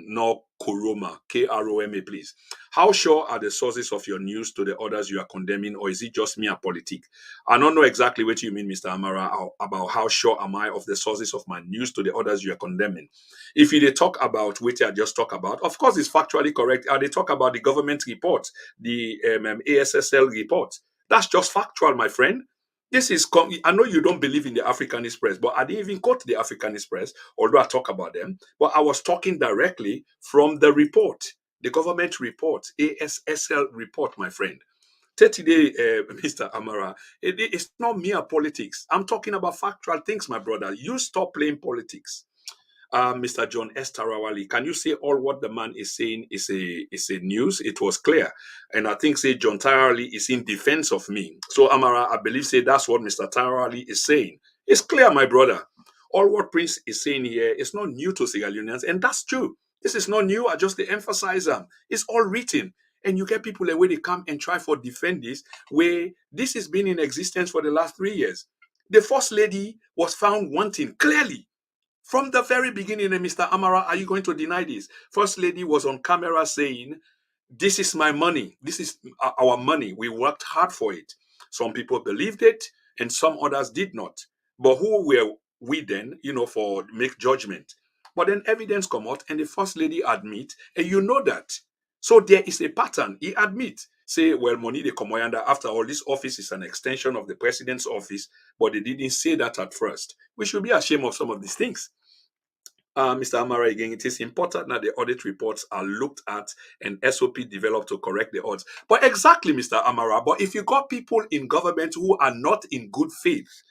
Speaker 1: No Koroma, Kroma, please. How sure are the sources of your news to the others you are condemning, or is it just mere politic? I don't know exactly what you mean, Mr. Amara, about how sure am I of the sources of my news to the others you are condemning. If you talk about what I just talk about, of course it's factually correct. They talk about the government report, the ASSL report. That's just factual, my friend. This is, I know you don't believe in the Africanist press, but I didn't even quote the Africanist press, although I talk about them. But I was talking directly from the report, the government report, ASSL report, my friend. Today, Mr. Amara, it's not mere politics. I'm talking about factual things, my brother. You stop playing politics. Mr. John S. Tarawali, can you say all what the man is saying is a news? It was clear. And I think say John Tarawali is in defense of me. So Amara, I believe say that's what Mr. Tarawali is saying. It's clear, my brother. All what Prince is saying here is not new to Sierra Leoneans, and that's true. This is not new. I just to emphasize them. It's all written. And you get people where they come and try for defend this, where this has been in existence for the last 3 years. The first lady was found wanting clearly from the very beginning. And Mr. Amara, are you going to deny this? First lady was on camera saying, this is my money. This is our money. We worked hard for it. Some people believed it and some others did not. But who were we then, for make judgment? But then evidence come out and the first lady admit, and you know that. So there is a pattern. He admit, say, well, money they come under. After all, this office is an extension of the president's office, but they didn't say that at first. We should be ashamed of some of these things. Mr. Amara, again, it is important that the audit reports are looked at and SOP developed to correct the odds. But exactly, Mr. Amara, but if you got people in government who are not in good faith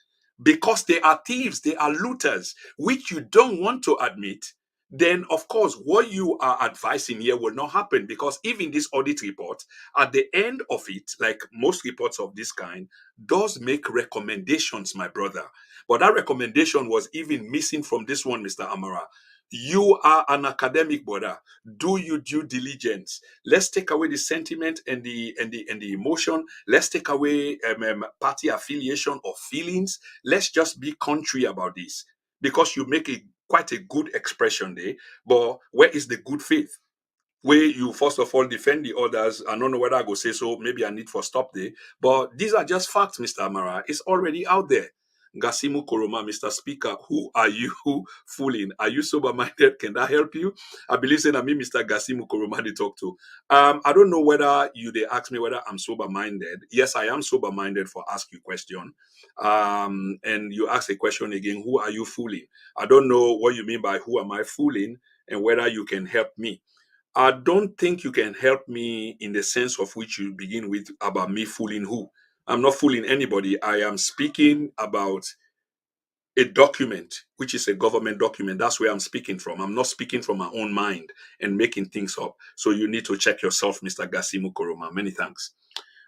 Speaker 1: because they are thieves, they are looters, which you don't want to admit, then of course what you are advising here will not happen, because even this audit report, at the end of it, like most reports of this kind, does make recommendations, my brother. But that recommendation was even missing from this one, Mr. Amara. You are an academic, brother. Do your due diligence. Let's take away the sentiment and the emotion. Let's take away party affiliation or feelings. Let's just be country about this, because you make quite a good expression there. But where is the good faith? Where you first of all defend the others. I don't know whether I go say so. Maybe I need for stop there. But these are just facts, Mr. Amara. It's already out there. Gasimu Koroma, Mr. Speaker, who are you fooling? Are you sober-minded? Can that help you? I believe saying that me, Mr. Gasimu Koroma, they talk to. I don't know whether they ask me whether I'm sober-minded. Yes, I am sober-minded for ask you question. And you ask a question again, who are you fooling? I don't know what you mean by who am I fooling and whether you can help me. I don't think you can help me in the sense of which you begin with about me fooling who. I'm not fooling anybody. I am speaking about a document, which is a government document. That's where I'm speaking from. I'm not speaking from my own mind and making things up. So you need to check yourself, Mr. Gasimu Koroma. Many thanks.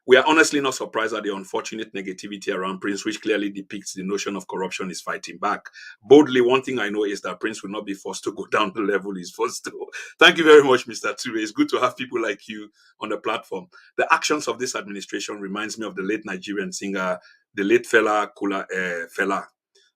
Speaker 1: We are honestly not surprised at the unfortunate negativity around Prince, which clearly depicts the notion of corruption is fighting back. Boldly, one thing I know is that Prince will not be forced to go down the level he's forced to. Thank you very much, Mr. Ture. It's good to have people like you on the platform. The actions of this administration reminds me of the late Nigerian singer, the late Fela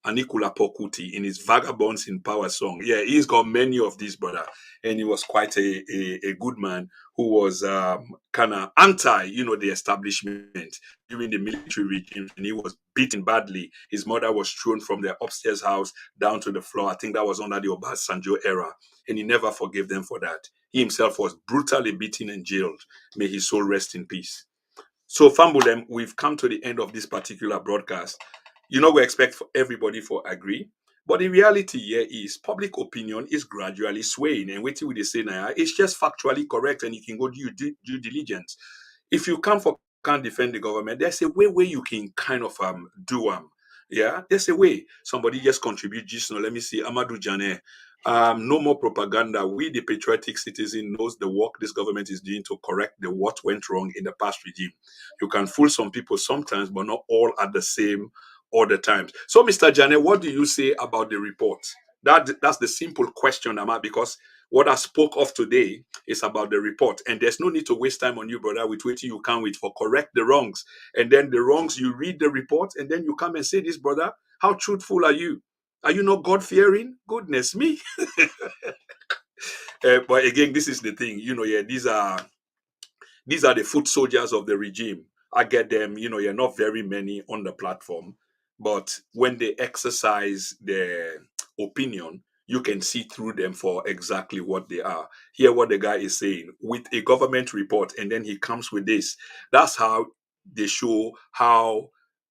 Speaker 1: Anikula Pokuti, in his Vagabonds in Power song. Yeah, he's got many of these, brother. And he was quite a good man who was kind of anti, the establishment during the military regime. And he was beaten badly. His mother was thrown from their upstairs house down to the floor. I think that was under the Obasanjo era. And he never forgave them for that. He himself was brutally beaten and jailed. May his soul rest in peace. So, Fambulem, we've come to the end of this particular broadcast. We expect for everybody for agree. But the reality here is public opinion is gradually swaying. And waiting with the say now, it's just factually correct and you can go do due diligence. If you can't defend the government, there's a way you can kind of do yeah, there's a way. Somebody just contribute just now. Let me see. Amadou Jane. No more propaganda. We, the patriotic citizen, knows the work this government is doing to correct what went wrong in the past regime. You can fool some people sometimes, but not all at the same all the times. So, Mr. Jane, what do you say about the report? That's the simple question, Ama, because what I spoke of today is about the report. And there's no need to waste time on you, brother, with waiting you can wait for correct the wrongs. And then the wrongs, you read the report, and then you come and say this, brother, how truthful are you? Are you not God-fearing? Goodness me. But again, this is the thing, these are the foot soldiers of the regime. I get them, you're not very many on the platform, but when they exercise their opinion, you can see through them for exactly what they are. Hear what the guy is saying with a government report, and then he comes with this. That's how they show how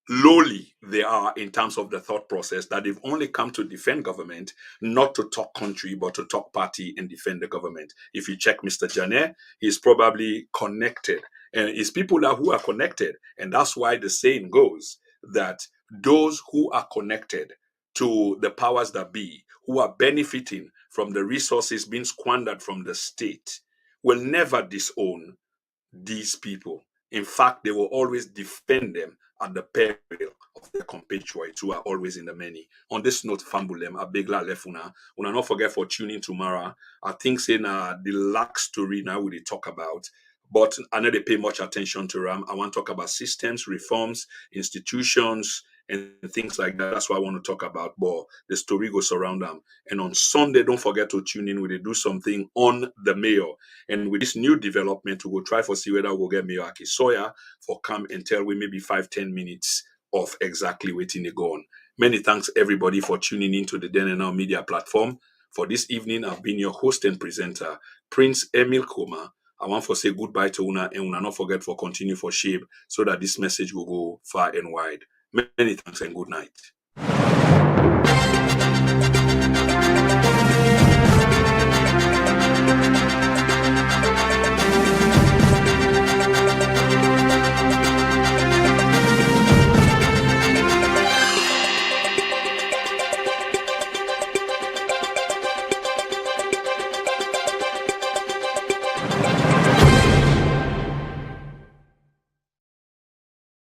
Speaker 1: lowly they are in terms of the thought process, that they've only come to defend government, not to talk country, but to talk party and defend the government. If you check Mr. Janet, he's probably connected. And it's people that who are connected. And that's why the saying goes that those who are connected to the powers that be, who are benefiting from the resources being squandered from the state, will never disown these people. In fact, they will always defend them at the peril of their compatriots who are always in the many. On this note, Fambulem, a big la lefuna. Una not forget for tuning tomorrow. I think saying the lax story now we talk about, but I know they pay much attention to them. I want to talk about systems, reforms, institutions, and things like that. That's what I want to talk about. But the story goes around them. And on Sunday, don't forget to tune in. We do something on the mayor. And with this new development, we will try for see whether we'll get Mayor Akisoya for come and tell we maybe 5-10 minutes of exactly waiting to go on. Many thanks everybody for tuning in to the Den and Now Media platform. For this evening, I've been your host and presenter, Prince Emil Koma. I want to say goodbye to Una, and Una not forget for continue for shape so that this message will go far and wide. Many thanks and good night.